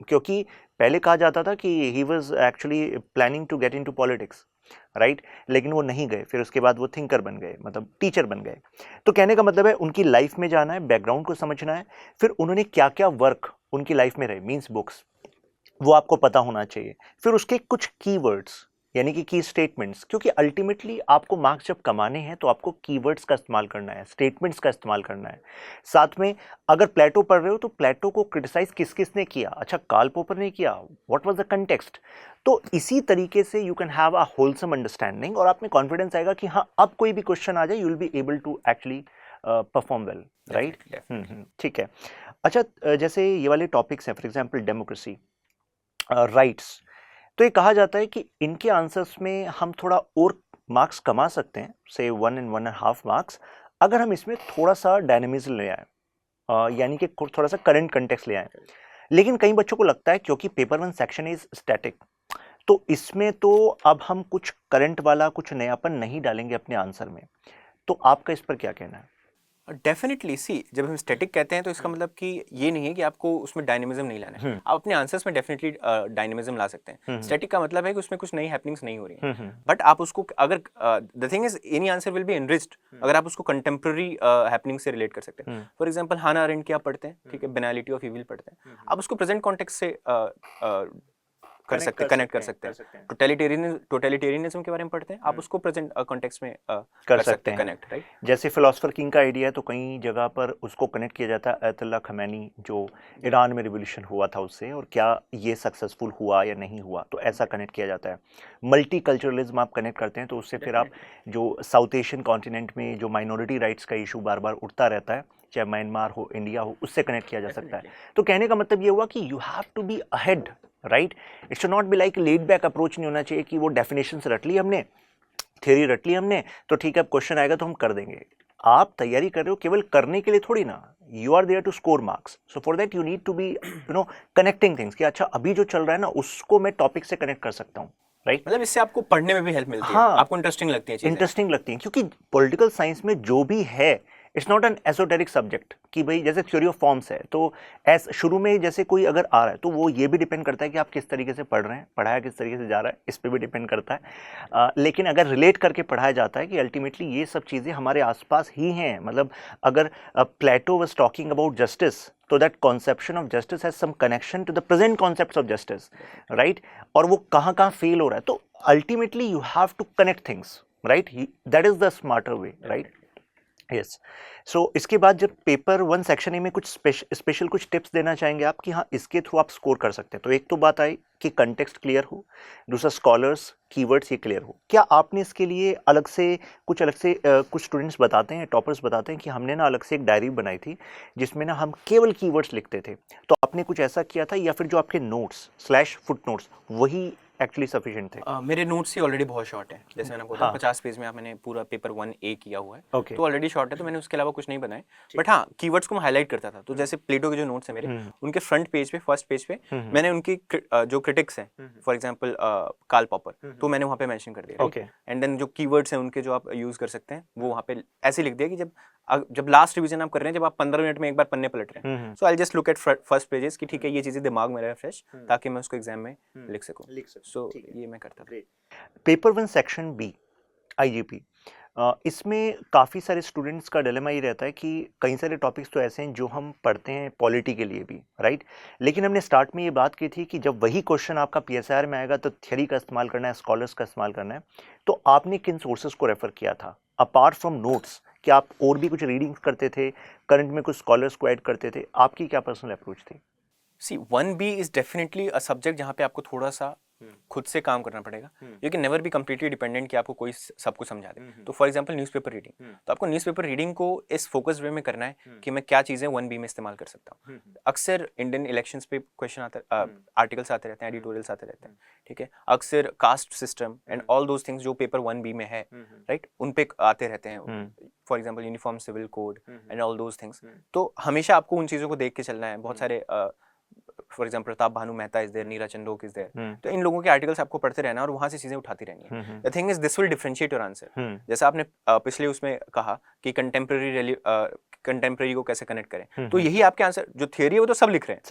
क्योंकि पहले कहा जाता था कि he was actually planning to get into politics, right, लेकिन वो नहीं गए, फिर उसके बाद वो थिंकर बन गए, मतलब टीचर बन गए। तो कहने का मतलब है उनकी लाइफ में जाना है, बैकग्राउंड को समझना है, फिर उन्होंने क्या क्या वर्क उनकी लाइफ में रहे, मीन्स बुक्स, वो आपको पता होना चाहिए, फिर उसके कुछ कीवर्ड्स यानी कि की स्टेटमेंट्स, क्योंकि अल्टीमेटली आपको मार्क्स जब कमाने हैं तो आपको कीवर्ड्स का इस्तेमाल करना है, स्टेटमेंट्स का इस्तेमाल करना है। साथ में अगर प्लेटो पढ़ रहे हो तो प्लेटो को क्रिटिसाइज किसने किया, अच्छा कार्ल पॉपर ने किया, व्हाट वाज द कंटेक्स्ट। तो इसी तरीके से you can have a wholesome understanding, और आप में कॉन्फिडेंस आएगा कि हाँ अब कोई भी क्वेश्चन आ जाए you will be able to actually perform well, right. ठीक है, अच्छा जैसे ये वाले टॉपिक्स हैं, फॉर एग्जाम्पल डेमोक्रेसी, राइट्स, तो ये कहा जाता है कि इनके आंसर्स में हम थोड़ा और मार्क्स कमा सकते हैं, से 1 and 1.5 मार्क्स, अगर हम इसमें थोड़ा सा डायनेमिज्म ले आए, यानी कि थोड़ा सा करंट कंटेक्स्ट ले आए। लेकिन कई बच्चों को लगता है क्योंकि पेपर 1 सेक्शन इज स्टैटिक, तो इसमें तो अब हम कुछ करंट वाला, कुछ नयापन नहीं डालेंगे अपने आंसर में, तो आपका इस पर क्या कहना है? डेफिनेटली सी, जब हम स्टैटिक कहते हैं तो इसका मतलब कि ये नहीं है कि आपको उसमें डायनेमिज्म नहीं लाना है, आप अपने आंसर्स में डेफिनेटली डायनेमिज्म ला सकते हैं। स्टैटिक का मतलब है कि उसमें कुछ नई हैपनिंग्स नहीं हो रही हैं, बट आप उसको अगर the thing is any answer will be enriched अगर आप उसको कंटेम्प्रेरी हैपनिंग से रिलेट कर सकते हैं। फॉर एग्जांपल हाना अरेंट की आप पढ़ते हैं, ठीक है, बेनालिटी ऑफ इविल पढ़ते हैं, आप उसको प्रेजेंट कॉन्टेक्स्ट से कनेक्ट कर सकते हैं। टोटलिटेरियनिज्म के बारे में पढ़ते हैं, आप उसको प्रेजेंट कॉन्टेक्स्ट में कर सकते हैं कनेक्ट, राइट। जैसे फिलोसफर किंग का आइडिया है तो कई जगह पर उसको कनेक्ट किया जाता है अयतुल्ला खमैनी जो ईरान में रिवोल्यूशन हुआ था उससे, और क्या ये सक्सेसफुल हुआ या नहीं हुआ, तो ऐसा कनेक्ट किया जाता है। मल्टी कल्चरलिज्म आप कनेक्ट करते हैं तो उससे फिर आप जो साउथ एशियन कॉन्टिनेंट में जो माइनॉरिटी राइट्स का इशू बार बार उठता रहता है, चाहे म्यांमार हो, इंडिया हो, उससे कनेक्ट किया जा सकता है। तो कहने का मतलब ये हुआ कि you have to be ahead, right, it should not be like laid back approach नहीं होना चाहिए कि वो डेफिनेशंस रट ली हमने, थ्योरी रट ली हमने, तो ठीक है अब क्वेश्चन आएगा तो हम कर देंगे। आप तैयारी कर रहे हो केवल करने के लिए थोड़ी ना, you are there to score marks, so for that you need to be connecting things कि अच्छा अभी जो चल रहा है ना उसको मैं टॉपिक से कनेक्ट कर सकता हूँ, राइट। मतलब इससे आपको पढ़ने में भी हेल्प मिलती है, आपको इंटरेस्टिंग लगती है चीजें, इंटरेस्टिंग लगती है, क्योंकि पॉलिटिकल साइंस में जो भी है it's not an esoteric subject कि भाई जैसे थ्योरी ऑफ फॉर्म्स है, तो शुरू में जैसे कोई अगर आ रहा है तो वो ये भी डिपेंड करता है कि आप किस तरीके से पढ़ रहे हैं, पढ़ाया किस तरीके से जा रहा है, इस पर भी डिपेंड करता है। लेकिन अगर रिलेट करके पढ़ाया जाता है कि अल्टीमेटली ये सब चीज़ें हमारे आसपास ही हैं। मतलब अगर Plato was talking about justice, तो that conception of justice has some connection to the present concepts of justice, right? और वो कहाँ कहाँ फेल हो रहा है, तो ultimately you have to connect things, right? That is the smarter way, right? Yes. So इसके बाद जब पेपर 1 सेक्शन ए में कुछ स्पेशल कुछ टिप्स देना चाहेंगे आप कि हाँ इसके थ्रू आप स्कोर कर सकते हैं, तो एक तो बात आई कि कंटेक्स्ट क्लियर हो, दूसरा स्कॉलर्स कीवर्ड्स ये क्लियर हो। क्या आपने इसके लिए अलग से कुछ स्टूडेंट्स बताते हैं, टॉपर्स बताते हैं कि हमने ना अलग से एक डायरी बनाई थी जिसमें ना हम केवल कीवर्ड्स लिखते थे, तो आपने कुछ ऐसा किया था या फिर जो आपके नोट्स / फुटनोट्स वही एक्चुअली सफिशिएंट थे? मेरे नोट्स ही ऑलरेडी बहुत शॉर्ट है, जैसे मैंने बोला हाँ। 50 पेज में मैंने पूरा पेपर 1A किया हुआ है, Okay. तो ऑलरेडी शॉर्ट है, तो मैंने उसके अलावा कुछ नहीं बनाए। बट हाँ, कीवर्ड्स को मैं हाईलाइट करता था, तो जैसे प्लेटो के जो नोट्स हैं मेरे, उनके फ्रंट पेज पे, फर्स्ट पेज पे मैंने उनकी जो क्रिटिक्स हैं, फॉर एग्जांपल कार्ल पॉपर, तो मैंने वहाँ पे मेंशन कर दिया। Okay. एंड देन जो कीवर्ड्स हैं उनके जो आप यूज कर सकते हैं, वो वहाँ पे ऐसे लिख दिया कि जब लास्ट रिवीजन आप कर रहे हैं, जब आप 15 मिनट में एक बार पन्ने पलट रहे हैं, so I just look at first pages कि ठीक है ये चीजें दिमाग में रहे फ्रेश, ताकि मैं उसको एग्जाम में लिख सकूं। सो ये मैं करता था। पेपर 1 सेक्शन बी आईजीपी, इसमें काफ़ी सारे स्टूडेंट्स का डिलेमा ये रहता है कि कई सारे टॉपिक्स तो ऐसे हैं जो हम पढ़ते हैं पॉलिटी के लिए भी, राइट? लेकिन हमने स्टार्ट में ये बात की थी कि जब वही क्वेश्चन आपका पीएसआर में आएगा तो थ्योरी का इस्तेमाल करना है, स्कॉलर्स का इस्तेमाल करना है। तो आपने किन सोर्सेज को रेफर किया था अपार्ट फ्रॉम नोट्स? क्या आप और भी कुछ रीडिंग्स करते थे, करंट में कुछ स्कॉलर्स को ऐड करते थे? आपकी क्या पर्सनल अप्रोच थी? सी 1B is definitely a subject जहाँ पे आपको थोड़ा सा खुद से काम करना पड़ेगा। You can never be completely dependent कि आपको कोई सब कुछ समझा दे। तो फॉर एग्जांपल न्यूज़पेपर रीडिंग, तो आपको न्यूज़पेपर रीडिंग को इस फोकस्ड वे में करना है कि मैं क्या चीज़ें 1B में इस्तेमाल कर सकता हूँ। अक्सर इंडियन इलेक्शंस पे क्वेश्चन आते, आर्टिकल्स आते रहते हैं, एडिटोरियल्स आते रहते हैं, ठीक है? अक्सर caste system and all those things जो पेपर 1B में है, राइट, उन पे आते रहते हैं। For example uniform civil code and all those things. तो हमेशा आपको उन चीज़ों को देख के चलना है। बहुत सारे for example Pratap Bhanu Mehta is there, Neera Chandhoke is there, तो इन लोगों के आर्टिकल्स आपको पढ़ते रहना और वहां से चीजें उठाती रहनी है। The thing is this will differentiate your answer. जैसा आपने पिछले उसमें कहा कि कंटेम्प्रेरी को कैसे कनेक्ट करें, तो यही आपके आंसर जो थियरी है वो तो सब लिख रहे हैं,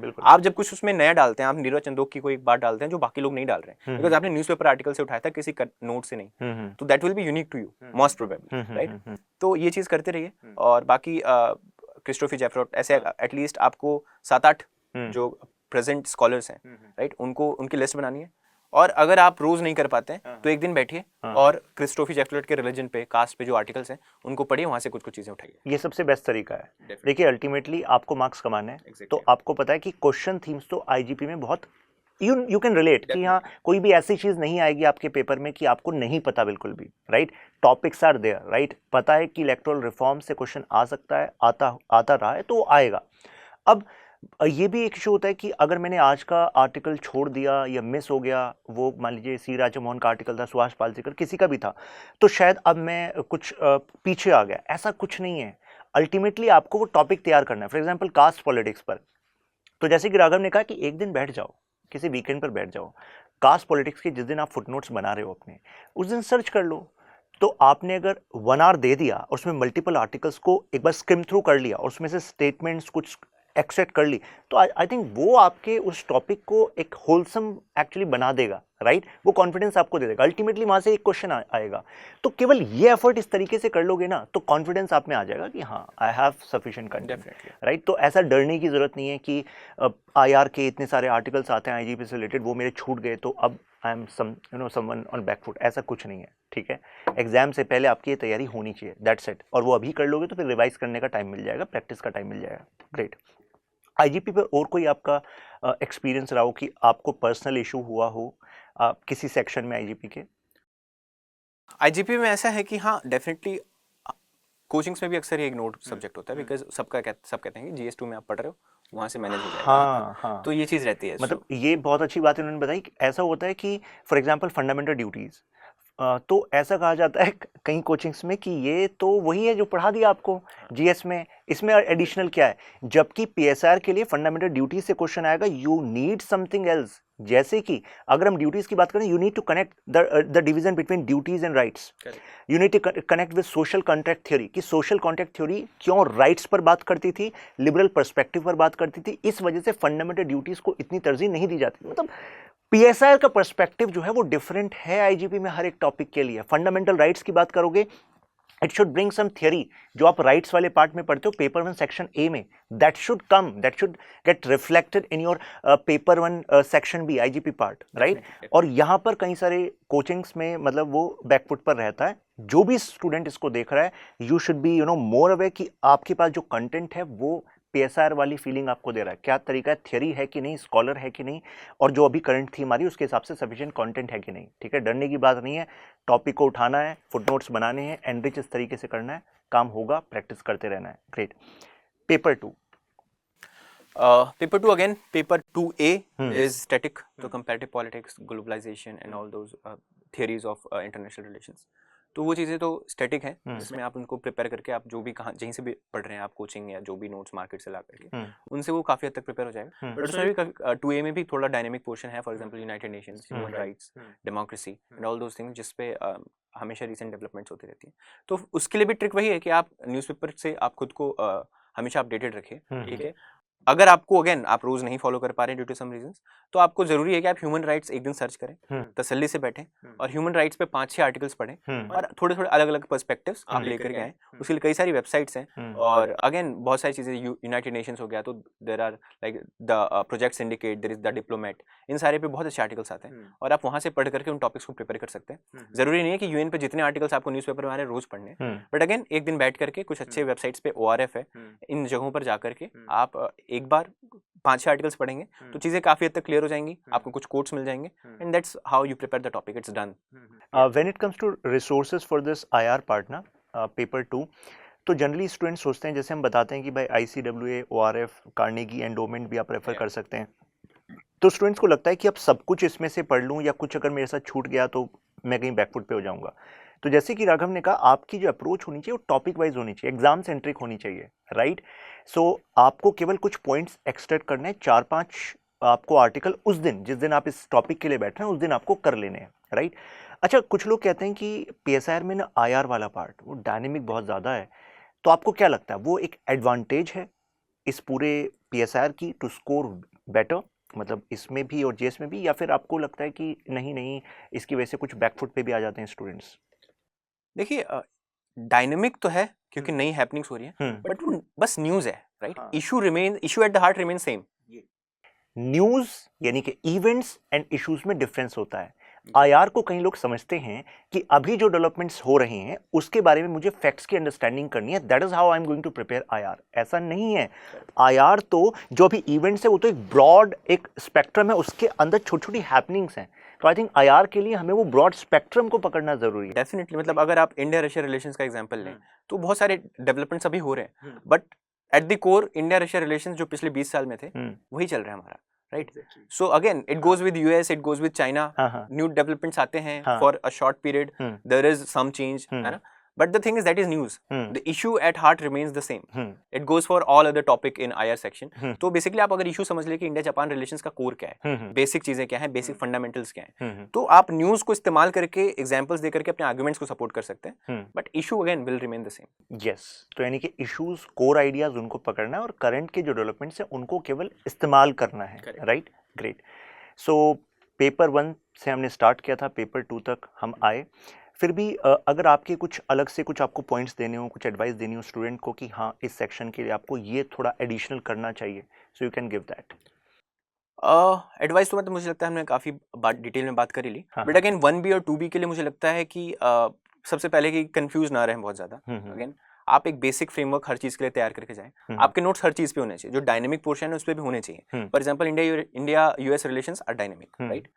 बिल्कुल। आप जब कुछ उसमें नया डालते हैं, आप नीरज चंदोक की कोई एक बात डालते हैं जो बाकी लोग नहीं डाल रहे हैं, बिकॉज आपने न्यूज़पेपर आर्टिकल से उठाया था, किसी नोट से नहीं, तो that will be unique to you most probably, right? तो ये चीज करते रहिए। और बाकी क्रिस्टोफर जेफरोट, ऐसे एटलीस्ट आपको 7-8 जो प्रेजेंट स्कॉलर्स हैं, राइट, उनको उनकी लिस्ट बनानी है। और अगर आप रोज नहीं कर पाते हैं तो एक दिन बैठिए और क्रिस्टोफर जेफलोट के रिलीजन पे, कास्ट पे जो आर्टिकल्स हैं उनको पढ़िए, वहां से कुछ कुछ चीजें उठाइए। ये सबसे बेस्ट तरीका है। देखिए अल्टीमेटली आपको मार्क्स कमाने हैं, तो आपको पता है कि क्वेश्चन थीम्स तो आईजीपी में बहुत यू कैन रिलेट कि हाँ कोई भी ऐसी चीज नहीं आएगी आपके पेपर में कि आपको नहीं पता बिल्कुल भी, right? Topics are there, right? पता है कि इलेक्टोरल रिफॉर्म से क्वेश्चन आ सकता है, आता रहा है, तो वो आएगा। अब ये भी एक इशू होता है कि अगर मैंने आज का आर्टिकल छोड़ दिया या मिस हो गया, वो मान लीजिए सी राजा मोहन का आर्टिकल था, सुभाष पालसेकर, किसी का भी था, तो शायद अब मैं कुछ पीछे आ गया। ऐसा कुछ नहीं है। अल्टीमेटली आपको वो टॉपिक तैयार करना है। फॉर एग्जांपल कास्ट पॉलिटिक्स पर, तो जैसे कि राघव ने कहा कि एक दिन बैठ जाओ, किसी वीकेंड पर बैठ जाओ, कास्ट पॉलिटिक्स के जिस दिन आप फुटनोट्स बना रहे हो अपने, उस दिन सर्च कर लो। तो आपने अगर 1 आवर दे दिया और उसमें मल्टीपल आर्टिकल्स को एक बार स्किम थ्रू कर लिया और उसमें से स्टेटमेंट्स कुछ एक्सट्रैक्ट कर ली, तो आई थिंक वो आपके उस टॉपिक को एक होलसम एक्चुअली बना देगा, राइट? वो कॉन्फिडेंस आपको दे देगा। अल्टीमेटली वहां से एक क्वेश्चन आएगा, तो केवल ये एफर्ट इस तरीके से कर लोगे ना, तो कॉन्फिडेंस आप में आ जाएगा कि हाँ I have sufficient content, right? तो ऐसा डरने की जरूरत नहीं है कि आईआर के इतने सारे आर्टिकल्स आते हैं आईजीपी से रिलेटेड, वो मेरे छूट गए तो अब I am someone on back foot. ऐसा कुछ नहीं है, ठीक है? एग्जाम से पहले आपकी ये तैयारी होनी चाहिए, दैट्स इट। और वो अभी कर लोगे तो फिर रिवाइज करने का टाइम मिल जाएगा, प्रैक्टिस का टाइम मिल जाएगा। ग्रेट। आईजीपी पर और कोई आपका एक्सपीरियंस रहा हो कि आपको पर्सनल इशू हुआ हो किसी सेक्शन में आईजीपी के? आईजीपी में ऐसा है कि हाँ डेफिनेटली कोचिंग्स में भी अक्सर ये इग्नोर्ड सब्जेक्ट होता है, बिकॉज सब कहते हैं कि जीएस 2 में आप पढ़ रहे हो, वहाँ से मैनेज हो जाएगा। हाँ। तो ये चीज़ रहती है। मतलब ये बहुत अच्छी बात उन्होंने बताई कि ऐसा होता है कि फॉर एग्जांपल फंडामेंटल ड्यूटीज़, तो ऐसा कहा जाता है कई कोचिंग्स में कि ये तो वही है जो पढ़ा दिया आपको जीएस में, इसमें एडिशनल क्या है। जबकि पीएसआर के लिए फंडामेंटल ड्यूटी से क्वेश्चन आएगा, यू नीड समथिंग एल्स। जैसे कि अगर हम ड्यूटीज की बात करें, you need to connect the division between duties and rights, you need to connect with social contract theory, कि सोशल कॉन्ट्रैक्ट थ्योरी क्यों राइट्स पर बात करती थी, लिबरल पर्सपेक्टिव पर बात करती थी, इस वजह से फंडामेंटल ड्यूटीज को इतनी तरजीह नहीं दी जाती। मतलब पीएसआर का पर्सपेक्टिव जो है वो डिफरेंट है आईजीपी में हर एक टॉपिक के लिए। फंडामेंटल राइट्स की बात करोगे, it should bring some theory, जो आप राइट्स वाले पार्ट में पढ़ते हो पेपर 1 सेक्शन ए में, that should get reflected in your paper 1 section B IGP part, right. और यहाँ पर कई सारे कोचिंग्स में मतलब वो बैकफुट पर रहता है। जो भी स्टूडेंट इसको देख रहा है, you should be more aware कि आपके पास जो कंटेंट है वो पीएसआर वाली फीलिंग आपको दे रहा है, क्या तरीका है, थियरी है कि नहीं, स्कॉलर है कि नहीं, और जो अभी करंट थी हमारी उसके हिसाब से सफिशिएंट कंटेंट है कि नहीं। ठीक है, डरने की बात नहीं है, टॉपिक को उठाना है, फुटनोट्स बनाने हैं, एनरिच इस तरीके से करना है, काम होगा, प्रैक्टिस करते रहना है। Great. Paper 2 paper 2 again, paper 2A is static, so comparative politics, globalization and all those theories of international relations. तो वो चीज़ें तो स्टैटिक हैं, जिसमें आप उनको प्रिपेयर करके आप जो भी कहाँ जहीं से भी पढ़ रहे हैं आप कोचिंग या जो भी नोट्स मार्केट से ला करके उनसे वो काफ़ी हद तक प्रिपेयर हो जाएगा। बट उसमें भी 2A में भी थोड़ा डायनेमिक पोर्शन है, for example United Nations, human rights, democracy and all those things, जिस पे हमेशा रिसेंट डेवलपमेंट्स होती रहती है। तो उसके लिए भी ट्रिक वही है कि आप न्यूज़पेपर से आप खुद को हमेशा अपडेटेड रखिए। ठीक है, अगर आपको अगेन आप रोज नहीं फॉलो कर पा रहे हैं ड्यू टू सम रीजंस, तो आपको जरूरी है कि आप ह्यूमन राइट्स एक दिन सर्च करें, तसल्ली से बैठें और ह्यूमन राइट्स पे 5-6 आर्टिकल्स पढ़ें और थोड़े थोड़े अलग अलग पर्सपेक्टिव्स आप लेकर के आए। उसके लिए कई सारी वेबसाइट्स हैं और अगेन बहुत सारी चीजें, यूनाइटेड नेशंस हो गया तो there are like the project syndicate, there is the diplomat, इन सारे पे बहुत अच्छे आर्टिकल्स आते हैं और आप वहां से पढ़ करके उन टॉपिक्स को प्रिपेयर कर सकते हैं। जरूरी नहीं है कि यूएन पे जितने आर्टिकल्स आपको न्यूज़पेपर में आ रहे हैं रोज पढ़ने, बट अगेन एक दिन बैठ करके कुछ अच्छे वेबसाइट्स पे ORF है, इन जगहों पर जाकर के आप एक बार 5-6 आर्टिकल्स पढ़ेंगे तो चीजें काफी हद तक क्लियर हो जाएंगी, आपको कुछ कोट्स मिल जाएंगे and that's how you prepare the topic, it's done. When it comes to resources for this IR part ना, पेपर 2, तो जनरली स्टूडेंट्स सोचते हैं, जैसे हम बताते हैं कि भाई ICWA, ORF, कार्नेगी एंडोमेंट भी आप रेफर कर सकते हैं, तो स्टूडेंट्स को लगता है कि अब सब कुछ इसमें से पढ़ लूँ या कुछ अगर मेरे साथ छूट गया तो मैं कहीं बैकफुट पे हो जाऊंगा। तो जैसे कि राघव ने कहा, आपकी जो अप्रोच होनी चाहिए वो टॉपिक वाइज होनी चाहिए, एग्जाम सेंट्रिक होनी चाहिए, राइट। सो आपको केवल कुछ पॉइंट्स एक्सट्रैक्ट करने हैं, 4-5 आपको आर्टिकल उस दिन जिस दिन आप इस टॉपिक के लिए बैठ रहे हैं उस दिन आपको कर लेने हैं, राइट। अच्छा, कुछ लोग कहते हैं कि पीएसआर में ना IR वाला पार्ट वो डायनेमिक बहुत ज़्यादा है, तो आपको क्या लगता है वो एक एडवांटेज है इस पूरे पीएसआर की टू स्कोर बेटर, मतलब इसमें भी और जेएस में भी, या फिर आपको लगता है कि नहीं इसकी वजह से कुछ बैकफुट पे भी आ जाते हैं स्टूडेंट्स? देखिए, डायनेमिक तो है क्योंकि नई हैपनिंग्स हो रही है, बट वो बस न्यूज़ है, right. Issue at the heart remain same. News यानी कि इवेंट्स एंड इश्यूज में डिफरेंस होता है। आईआर को कई लोग समझते हैं कि अभी जो डेवलपमेंट्स हो रहे हैं उसके बारे में मुझे फैक्ट्स की अंडरस्टैंडिंग करनी है, that is how I am going to prepare IR. ऐसा नहीं है। आईआर तो जो अभी इवेंट्स है वो तो एक ब्रॉड एक स्पेक्ट्रम है, उसके अंदर छोटी छोटी हैपनिंग्स हैं। तो आई थिंक आईआर के लिए हमें वो ब्रॉड स्पेक्ट्रम को पकड़ना जरूरी है। डेफिनेटली, मतलब अगर आप इंडिया रशिया रिलेशंस का एग्जांपल लें तो बहुत सारे डेवलपमेंट्स अभी हो रहे हैं, but at the core India Russia relations जो पिछले 20 साल में थे वही चल रहा है हमारा, right. So again it goes with US, it goes with China, new developments आते हैं for a short period, there is some change, है ना। But the thing is that is news. The issue at heart remains the same. It goes for all other topic in IR section. तो basically आप अगर issue समझ ले कि India Japan relations का core क्या है, बेसिक चीजें क्या है, बेसिक फंडामेंटल्स क्या है, तो आप न्यूज को इस्तेमाल करके एग्जांपल्स दे करके अपने आर्गुमेंट्स को सपोर्ट कर सकते हैं, but issue again will remain the same. Yes, तो यानी कि इश्यूज, कोर आइडियाज उनको पकड़ना है और करंट के जो डेवलपमेंट्स हैं उनको केवल इस्तेमाल करना है, राइट। ग्रेट। सो पेपर 1 से हमने स्टार्ट किया था, पेपर 2 तक हम आए। फिर भी अगर आपके कुछ अलग से कुछ आपको पॉइंट्स देने हो, कुछ एडवाइस देनी हो स्टूडेंट को कि हाँ इस सेक्शन के लिए आपको ये थोड़ा एडिशनल करना चाहिए, so you can give that. Advice तो मतलब मुझे लगता है हमने काफ़ी डिटेल में बात कर ही ली, बट अगेन 1B और 2B के लिए मुझे लगता है कि सबसे पहले कि कंफ्यूज ना रहें बहुत ज़्यादा। अगेन आप एक बेसिक फ्रेमवर्क हर चीज़ के लिए तैयार करके जाएं। आपके नोट्स हर चीज़ पे होने चाहिए, जो डायनेमिक पोर्शन है उस पर भी होने चाहिए। For example India US relations are dynamic, right,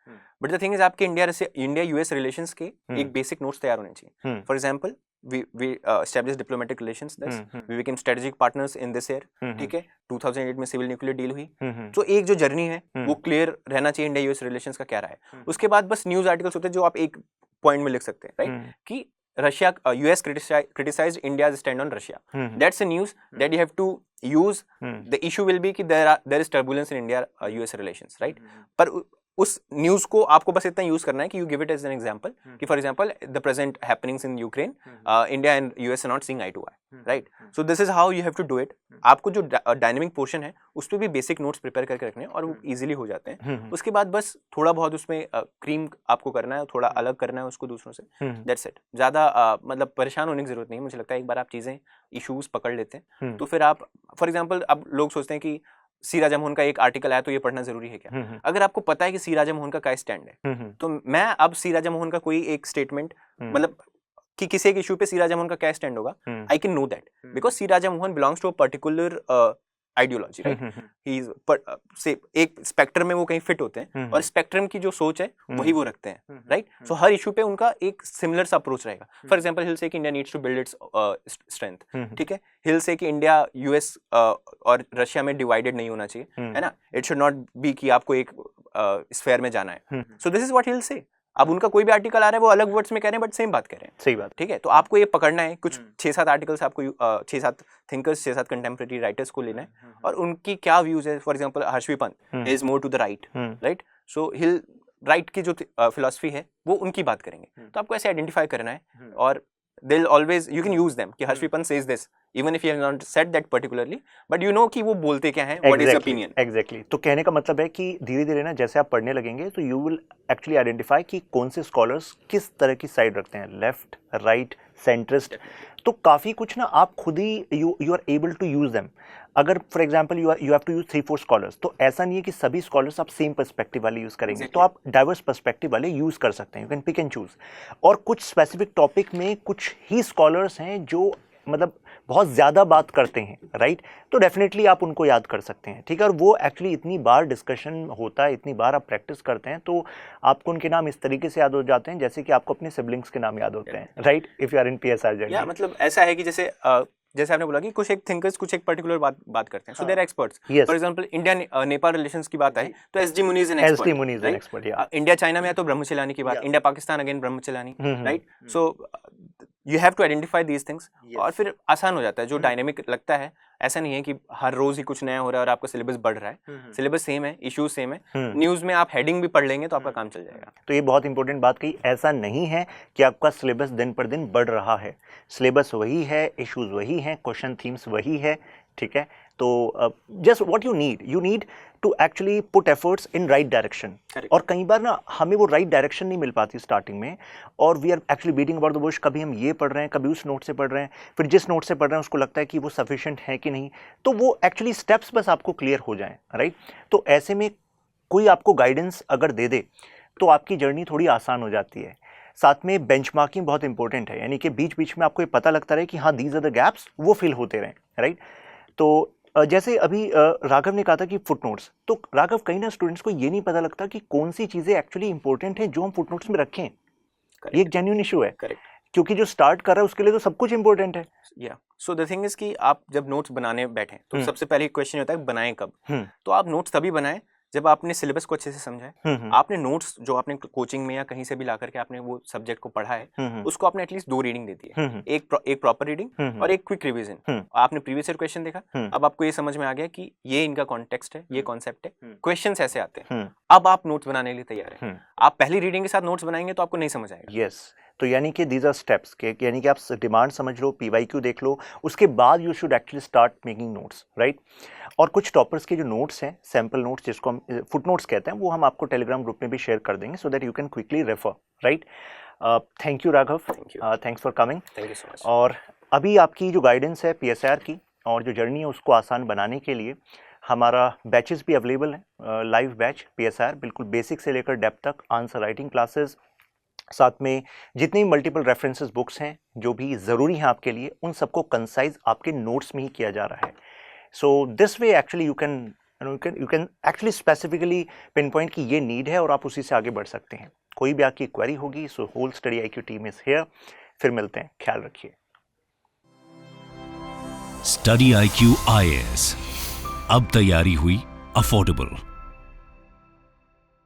but the thing is आपके इंडिया यूएस रिलेशंस के एक बेसिक नोट्स तैयार होने चाहिए। For example we established diplomatic relations thus we became strategic partners in this year, ठीक है। 2008 में civil nuclear deal हुई, तो एक जो जर्नी है वो क्लियर रहना चाहिए इंडिया यूएस रिलेशंस का क्या रहा है। उसके बाद बस न्यूज़ आर्टिकल्स होते हैं जो आप एक पॉइंट में लिख सकते हैं, राइट, कि Russia US criticised India's stand on Russia, that's a news that you have to use, the issue will be कि there is turbulence in India US relations, right, पर उस न्यूज को आपको बस इतना यूज करना है कि you give it as an example कि for example the present happenings in Ukraine, India and US are not seeing eye to eye, right, so this is how you have to do it. आपको जो dynamic portion है उस पर भी basic notes prepare करके रखने हैं और वो इजीली हो जाते हैं। उसके बाद बस थोड़ा बहुत उसमें क्रीम आपको करना है, थोड़ा अलग करना है उसको दूसरों से, दैट्स इट। ज्यादा मतलब परेशान होने की जरूरत नहीं है। मुझे लगता है एक बार आप चीजें इश्यूज पकड़ लेते हैं तो फिर आप, फॉर एग्जाम्पल अब लोग सोचते हैं कि सी राजा मोहन का एक आर्टिकल आया तो ये पढ़ना जरूरी है क्या? अगर आपको पता है कि सी राजा मोहन का क्या स्टैंड है, तो मैं अब सी राजा मोहन का कोई एक स्टेटमेंट, मतलब कि किसी एक इशू पे सी राजा मोहन का क्या स्टैंड होगा, I can know that because C Raja Mohan belongs to a particular ideology, right, he is से एक स्पेक्ट्रम में वो कहीं फिट होते हैं और स्पेक्ट्रम की जो सोच है वही वो रखते हैं, राइट, सो हर इशू पे उनका एक सिमिलर सा अप्रोच रहेगा। फॉर एग्जांपल हिल से कि India needs to build its strength, ठीक है, हिल से कि इंडिया यूएस और रशिया में डिवाइडेड नहीं होना चाहिए, है ना, इट शुड नॉट बी कि आपको एक स्फेयर में जाना है, सो दिस इज व्हाट हिल से। अब उनका कोई भी आर्टिकल आ रहा है वो अलग वर्ड्स में कह रहे हैं बट सेम बात कह रहे हैं, सही बात, ठीक है, तो आपको ये पकड़ना है, कुछ 6-7 आर्टिकल्स आपको 6-7 थिंकर्स, 6-7 कंटेम्प्रेरी राइटर्स को लेना है और उनकी क्या व्यूज है। For example Harsh V Pant is more to the right, right, so hill right की जो फिलॉसफी है वो उनकी बात करेंगे, तो आपको ऐसे आइडेंटिफाई करना है और they'll always, you can use them कि हर्षवी Pant says this even if you have not said that particularly but you know कि वो बोलते क्या हैं, what is the opinion, exactly। तो कहने का मतलब है कि धीरे धीरे ना जैसे आप पढ़ने लगेंगे तो you will actually identify कि कौन से स्कॉलर्स किस तरह की साइड रखते हैं, लेफ्ट, राइट, सेंट्रिस्ट, तो काफ़ी कुछ ना आप खुद ही you are able to use them. अगर for example you have to use 3-4 scholars, तो ऐसा नहीं है कि सभी स्कॉलर्स आप सेम पर्सपेक्टिव वाले यूज़ करेंगे, तो आप डाइवर्स पर्सपेक्टिव वाले यूज़ कर सकते हैं, you can pick and choose. और कुछ स्पेसिफिक टॉपिक में कुछ ही स्कॉलर्स हैं जो मतलब बहुत ज़्यादा बात करते हैं, राइट, तो डेफिनेटली आप उनको याद कर सकते हैं, ठीक है, और वो एक्चुअली इतनी बार डिस्कशन होता है, इतनी बार आप प्रैक्टिस करते हैं तो आपको उनके नाम इस तरीके से याद हो जाते हैं जैसे कि आपको अपने सिबलिंग्स के नाम याद होते हैं, right, if you are in PSR journey. या मतलब ऐसा है कि जैसे जैसे आपने बोला कि कुछ एक थिंकर्स कुछ एक पर्टिकुलर बात करते हैं, so their experts. For example India Nepal relations की बात आई तो S D Muni's an expert, India China में है तो ब्रह्मचलानी की बात, India Pakistan again Brahma Chellaney, right, so you have to identify these things और फिर आसान हो जाता है। जो डायनेमिक लगता है, ऐसा नहीं है कि हर रोज ही कुछ नया हो रहा है और आपका सिलेबस बढ़ रहा है, सिलेबस सेम है, इश्यूज सेम है, न्यूज में आप हेडिंग भी पढ़ लेंगे तो आपका काम चल जाएगा। तो ये बहुत इंपॉर्टेंट बात कही, ऐसा नहीं है कि आपका सिलेबस दिन पर दिन बढ़ रहा है, सिलेबस वही है, इश्यूज वही हैं, क्वेश्चन थीम्स वही है, ठीक है, तो just what you need to actually put efforts in right direction. और कई बार ना हमें वो राइट डायरेक्शन नहीं मिल पाती स्टार्टिंग में और we are actually beating about the bush, कभी हम ये पढ़ रहे हैं, कभी उस नोट से पढ़ रहे हैं, फिर जिस नोट से पढ़ रहे हैं उसको लगता है कि वो सफिशिएंट है कि नहीं, तो वो एक्चुअली स्टेप्स बस आपको क्लियर हो जाएं, राइट। तो ऐसे में कोई आपको गाइडेंस अगर दे दे तो आपकी जर्नी थोड़ी आसान हो जाती है। साथ में बेंचमार्किंग बहुत इंपॉर्टेंट है, यानी कि बीच बीच में आपको ये पता लगता रहे कि हाँ दीज आर द गैप्स, वो फिल होते रहें, राइट। तो जैसे अभी राघव ने कहा था कि फुटनोट्स, तो राघव कहीं ना स्टूडेंट्स को ये नहीं पता लगता कि कौन सी चीज़ें एक्चुअली इंपॉर्टेंट हैं जो हम फुटनोट्स में रखें। ये एक जेन्युइन इशू है, क्योंकि जो स्टार्ट कर रहा है उसके लिए तो सब कुछ इंपॉर्टेंट है। या सो द थिंग इज कि आप जब नोट्स बनाने बैठे तो सबसे पहले क्वेश्चन होता है बनाएं कब। तो आप नोट्स तभी बनाएं जब आपने सिलेबस को अच्छे से समझा है, आपने नोट्स जो आपने कोचिंग में या कहीं से भी ला करके आपने वो सब्जेक्ट को पढ़ा है, उसको आपने एटलीस्ट 2 रीडिंग दे दी है, एक प्रॉपर रीडिंग और एक क्विक रिवीजन। आपने प्रीवियस ईयर क्वेश्चन देखा, अब आपको ये समझ में आ गया कि ये इनका कॉन्टेक्स्ट है, ये कॉन्सेप्ट है, क्वेश्चंस ऐसे आते हैं, अब आप नोट्स बनाने के लिए तैयार हैं। आप पहली रीडिंग के साथ नोट्स बनाएंगे तो आपको नहीं समझ आएगा। यस, तो यानी कि दीज आर स्टेप्स के, यानी कि आप डिमांड समझ लो, PYQ देख लो, उसके बाद you should actually start making notes, right. और कुछ टॉपर्स के जो नोट्स हैं, सैम्पल नोट्स जिसको हम फुट नोट्स कहते हैं, वो हम आपको टेलीग्राम ग्रुप में भी शेयर कर देंगे so that you can quickly refer, right. Thank you Raghav, thanks for coming. Thank you so much. और अभी आपकी जो गाइडेंस है PSR की और जो जर्नी है उसको आसान बनाने के लिए हमारा बैचेस भी अवेलेबल हैं, लाइव बैच PSR, बिल्कुल बेसिक से लेकर डेप्थ तक, आंसर राइटिंग क्लासेस, साथ में जितनी मल्टीपल रेफरेंसेस बुक्स हैं जो भी ज़रूरी हैं आपके लिए, उन सबको कंसाइज आपके नोट्स में ही किया जा रहा है। So this way actually you can actually specifically pin point की ये नीड है और आप उसी से आगे बढ़ सकते हैं। कोई भी आपकी क्वेरी होगी, so whole study IQ team is here. फिर मिलते हैं, ख्याल रखिए। स्टडी IQ IAS, अब तैयारी हुई अफोर्डेबल।